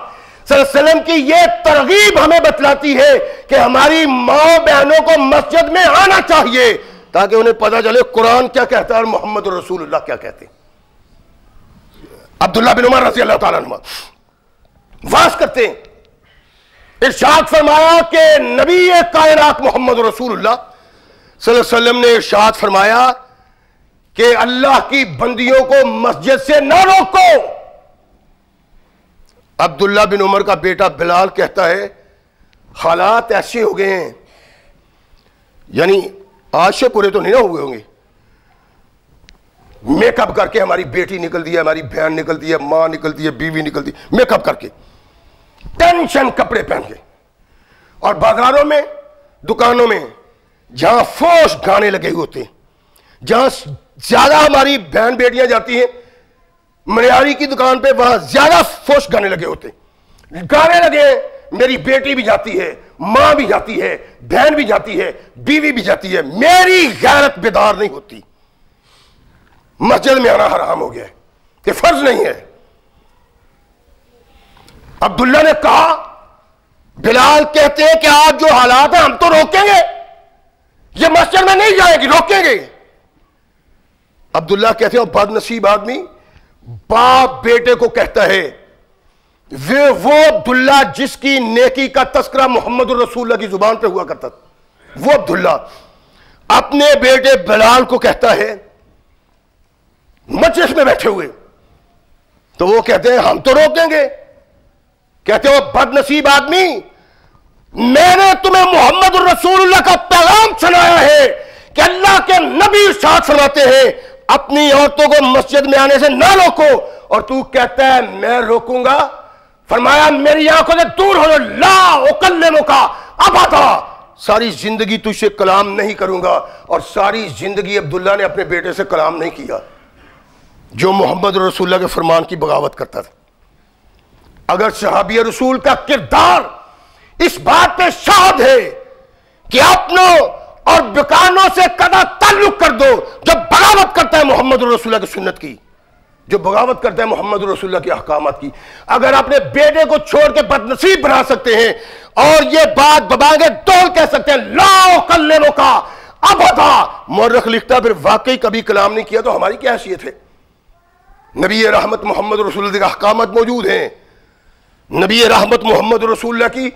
صلی اللہ علیہ وسلم کی یہ ترغیب ہمیں بتلاتی ہے کہ ہماری ماں بہنوں کو مسجد میں آنا چاہیے تاکہ انہیں پتہ چلے قرآن کیا کہتا ہے اور محمد رسول اللہ کیا کہتے ہیں۔ عبداللہ بن عمر رضی اللہ تعالیٰ عنہ واعظ کرتے ہیں، ارشاد فرمایا کہ نبی کائنات محمد رسول اللہ صلی اللہ علیہ وسلم نے ارشاد فرمایا کہ اللہ کی بندیوں کو مسجد سے نہ روکو۔ عبداللہ بن عمر کا بیٹا بلال کہتا ہے حالات ایسے ہو گئے ہیں، یعنی آج سے پورے تو نہیں نہ ہوئے ہوں گے، میک اپ کر کے ہماری بیٹی نکلتی ہے، ہماری بہن نکلتی ہے، ماں نکلتی ہے، بیوی نکلتی ہے، میک اپ کر کے، ٹینشن کپڑے پہن کے، اور بازاروں میں، دکانوں میں جہاں فوش گانے لگے ہوتے ہیں، جہاں زیادہ ہماری بہن بیٹیاں جاتی ہیں منیاری کی دکان پہ، وہاں زیادہ فوش گانے لگے ہوتے ہیں، گانے لگے، میری بیٹی بھی جاتی ہے، ماں بھی جاتی ہے، بہن بھی جاتی ہے، بیوی بھی جاتی ہے، میری غیرت بیدار نہیں ہوتی، مسجد میں آنا حرام ہو گیا ہے، کہ فرض نہیں ہے۔ عبداللہ نے کہا، بلال کہتے ہیں کہ آج جو حالات ہیں ہم تو روکیں گے، یہ مسجد میں نہیں جائیں گے، روکیں گے۔ عبداللہ کہتے ہیں بد نصیب آدمی باپ بیٹے کو کہتا ہے، وہ عبداللہ جس کی نیکی کا تذکرہ محمد الرسول اللہ کی زبان پہ ہوا کرتا تھا، وہ عبداللہ اپنے بیٹے بلال کو کہتا ہے مجلس میں بیٹھے ہوئے، تو وہ کہتے ہیں ہم تو روکیں گے، کہتے ہیں وہ بد نصیب آدمی میں نے تمہیں محمد الرسول اللہ کا پیغام سنایا ہے کہ اللہ کے نبی ارشاد فرماتے ہیں اپنی عورتوں کو مسجد میں آنے سے نہ روکو، اور تو کہتا ہے میں روکوں گا؟ فرمایا میری آنکھوں سے دور ہو جاؤ، لا اکلمک ابدا، ساری زندگی تجھ سے کلام نہیں کروں گا. اور ساری زندگی عبداللہ نے اپنے بیٹے سے کلام نہیں کیا جو محمد رسول اللہ کے فرمان کی بغاوت کرتا تھا. اگر صحابی رسول کا کردار اس بات پہ شاہد ہے کہ اپنوں اور بکانوں سے قطع تعلق کر دو، جو بغاوت کرتا ہے محمد رسول اللہ کی سنت کی، جو بغاوت کرتا ہے محمد رسول اللہ کے احکامات کی، اگر اپنے بیٹے کو چھوڑ کے بد نصیب بنا سکتے ہیں اور یہ بات دباگے دول کہہ سکتے ہیں لا اکلمک ابدا، مورخ لکھتا پھر واقعی کبھی کلام نہیں کیا تو ہماری کیا حیثیت ہے؟ نبی رحمت محمد رسول اللہ کے احکامات موجود ہیں، نبی رحمت محمد رسول اللہ کی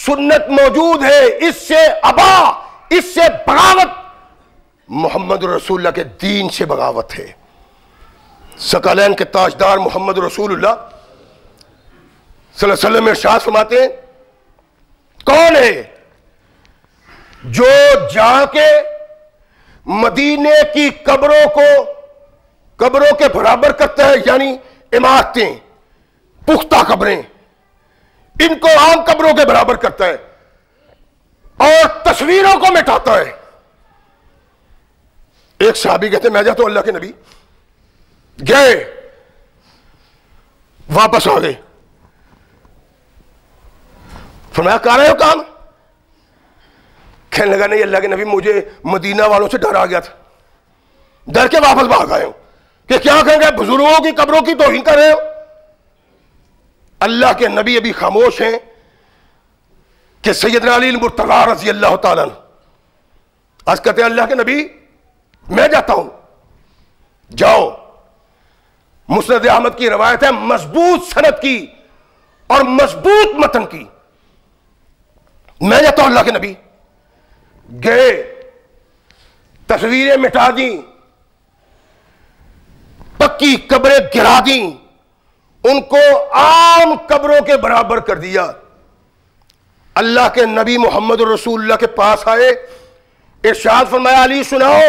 سنت موجود ہے، اس سے ابا، اس سے بغاوت محمد رسول اللہ کے دین سے بغاوت ہے. ثقلین کے تاجدار محمد رسول اللہ صلی اللہ علیہ وسلم ارشاد فرماتے ہیں کون ہے جو جا کے مدینے کی قبروں کے برابر کرتا ہے، یعنی عمارتیں، پختہ قبریں، ان کو عام قبروں کے برابر کرتا ہے اور تصویروں کو مٹاتا ہے. ایک صحابی کہتے ہیں میں جاتا ہوں اللہ کے نبی، گئے واپس آ گئے، فرمایا کر رہے ہو کام؟ کہنے لگا نہیں اللہ کے نبی مجھے مدینہ والوں سے ڈر آ گیا تھا، ڈر کے واپس بھاگ آئے ہوں کہ کیا کہیں گے بزرگوں کی قبروں کی توہین کر رہے ہو. اللہ کے نبی ابھی خاموش ہیں کہ سیدنا علی المرتضی رضی اللہ تعالیٰ عنہ آج کہتے ہیں اللہ کے نبی میں جاتا ہوں. جاؤ. مسند احمد کی روایت ہے مضبوط سند کی اور مضبوط متن کی. میں جاتا ہوں اللہ کے نبی. گئے، تصویریں مٹا دیں، پکی قبریں گرا دیں، ان کو عام قبروں کے برابر کر دیا. اللہ کے نبی محمد رسول اللہ کے پاس آئے، ارشاد فرمایا علی سناؤ.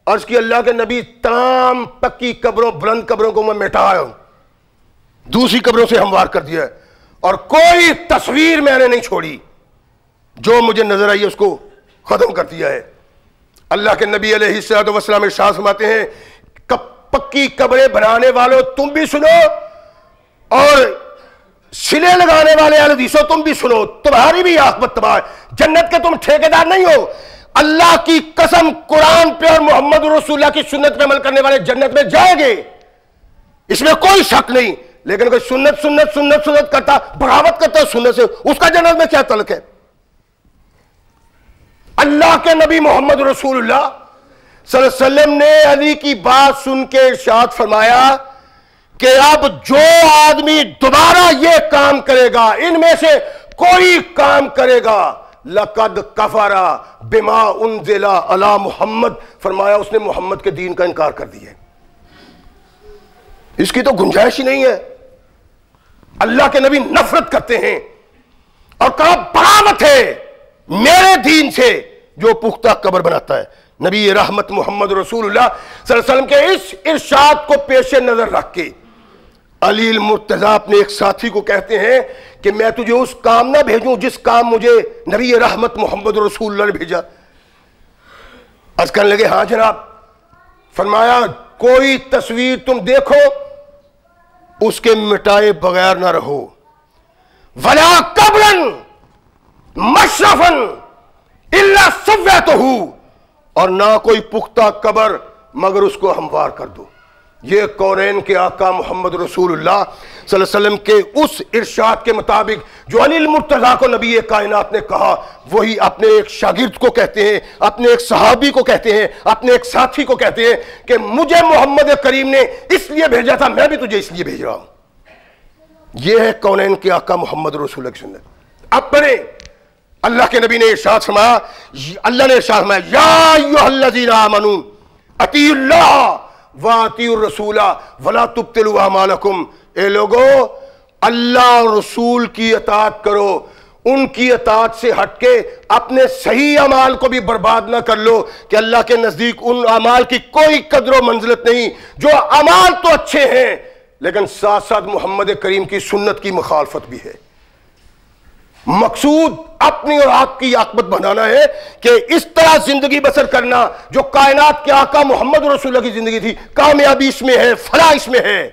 عرض کی اللہ کے نبی تمام پکی قبروں، بلند قبروں کو میں مٹایا ہوں، دوسری قبروں سے ہموار کر دیا ہے، اور کوئی تصویر میں نے نہیں چھوڑی، جو مجھے نظر آئی اس کو ختم کر دیا ہے. اللہ کے نبی علیہ الصلوۃ والسلام ارشاد فرماتے ہیں پکی قبریں بنانے والوں تم بھی سنو اور سلے لگانے والے اہل حدیثوں تم بھی سنو، تمہاری بھی عاقبت تباہ ہے، جنت کے تم ٹھیکیدار نہیں ہو. اللہ کی قسم قرآن پہ اور محمد رسول اللہ کی سنت پہ عمل کرنے والے جنت میں جائیں گے، اس میں کوئی شک نہیں. لیکن کوئی سنت سنت سنت سنت کرتا، بغاوت کرتا سنت سے، اس کا جنت میں کیا تعلق ہے؟ اللہ کے نبی محمد رسول اللہ صلی اللہ علیہ وسلم نے علی کی بات سن کے ارشاد فرمایا کہ اب جو آدمی دوبارہ یہ کام کرے گا، ان میں سے کوئی کام کرے گا، لَقَدْ كَفَرَ بِمَا أُنزِلَ عَلَى محمد، فرمایا اس نے محمد کے دین کا انکار کر دیا. اس کی تو گنجائش ہی نہیں ہے. اللہ کے نبی نفرت کرتے ہیں اور کہا بغاوت ہے میرے دین سے جو پختہ قبر بناتا ہے. نبی رحمت محمد رسول اللہ صلی اللہ علیہ وسلم کے اس ارشاد کو پیش نظر رکھ کے علی المرتضی اپنے ایک ساتھی کو کہتے ہیں کہ میں تجھے اس کام نہ بھیجوں جس کام مجھے نبی رحمت محمد رسول اللہ نے بھیجا. عرض کرنے لگے ہاں جناب. فرمایا کوئی تصویر تم دیکھو اس کے مٹائے بغیر نہ رہو، ولا قبرا مشرفا الا سویتہ، اور نہ کوئی پختہ قبر مگر اس کو ہموار کر دو. یہ کونین کے آقا محمد رسول اللہ صلی اللہ علیہ وسلم کے اس ارشاد کے مطابق جو علی المرتضی کو نبی کائنات نے کہا، وہی اپنے ایک شاگرد کو کہتے ہیں، اپنے ایک صحابی کو کہتے ہیں، اپنے ایک ساتھی کو کہتے ہیں کہ مجھے محمد کریم نے اس لیے بھیجا تھا، میں بھی تجھے اس لیے بھیج رہا ہوں. یہ ہے کونین کے آقا محمد رسول اللہ کی سنت. اب پڑھیں اللہ کے نبی نے ارشاد فرمایا، اللہ نے ارشاد فرمایا یا ایھا الذین آمنوا اطیعوا اللہ وَأَطِیعُوا الرَّسُولَ وَلَا تُبْطِلُوا أَعْمَالَکُمْ. اے لوگو اللہ اور رسول کی اطاعت کرو ان کی اطاعت سے ہٹ کے اپنے صحیح اعمال کو بھی برباد نہ کر لو کہ اللہ کے نزدیک ان اعمال کی کوئی قدر و منزلت نہیں جو اعمال تو اچھے ہیں لیکن ساتھ ساتھ محمد کریم کی سنت کی مخالفت بھی ہے۔ مقصود اپنی اور آپ کی عاقبت بنانا ہے کہ اس طرح زندگی بسر کرنا جو کائنات کے آقا محمد رسول اللہ کی زندگی تھی، کامیابی اس میں ہے، فلاح اس میں ہے۔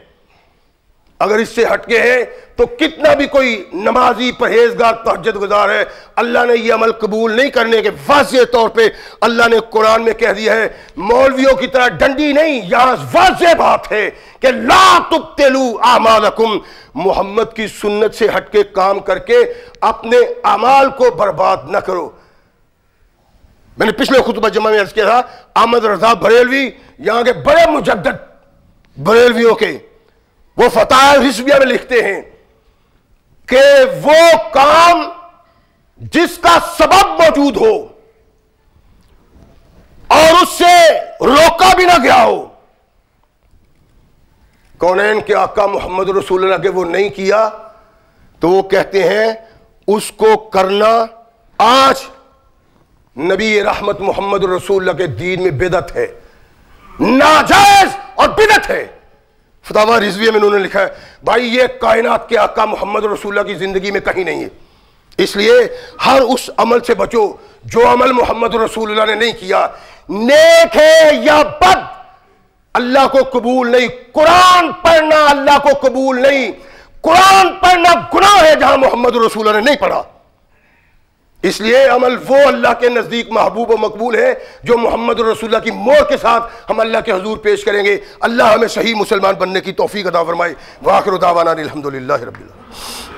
اگر اس سے ہٹ کے ہے تو کتنا بھی کوئی نمازی پرہیزگار تہجد گزار ہے، اللہ نے یہ عمل قبول نہیں کرنے کے واضح طور پہ اللہ نے قرآن میں کہہ دیا ہے، مولویوں کی طرح ڈنڈی نہیں، یہاں واضح بات ہے کہ لا تبطلوا اعمالکم، محمد کی سنت سے ہٹ کے کام کر کے اپنے اعمال کو برباد نہ کرو۔ میں نے پچھلے خطبہ جمعہ میں عرض کیا تھا، احمد رضا بریلوی یہاں کے بڑے مجدد بریلویوں کے، وہ فتح رضویہ میں لکھتے ہیں کہ وہ کام جس کا سبب موجود ہو اور اس سے روکا بھی نہ گیا ہو، کونین کے آقا محمد رسول اللہ کے وہ نہیں کیا، تو وہ کہتے ہیں اس کو کرنا آج نبی رحمت محمد رسول اللہ کے دین میں بدعت ہے، ناجائز اور بدعت ہے۔ فتاوی رضویہ میں انہوں نے لکھا ہے بھائی یہ کائنات کے آقا محمد رسول اللہ کی زندگی میں کہیں نہیں ہے، اس لیے ہر اس عمل سے بچو جو عمل محمد رسول اللہ نے نہیں کیا، نیک ہے یا بد اللہ کو قبول نہیں۔ قرآن پڑھنا اللہ کو قبول نہیں، قرآن پڑھنا گناہ ہے جہاں محمد رسول اللہ نے نہیں پڑھا۔ اس لیے عمل وہ اللہ کے نزدیک محبوب و مقبول ہے جو محمد رسول اللہ کی مہر کے ساتھ ہم اللہ کے حضور پیش کریں گے۔ اللہ ہمیں صحیح مسلمان بننے کی توفیق عطا فرمائے۔ وآخر دعوانا الحمدللہ رب العالمین۔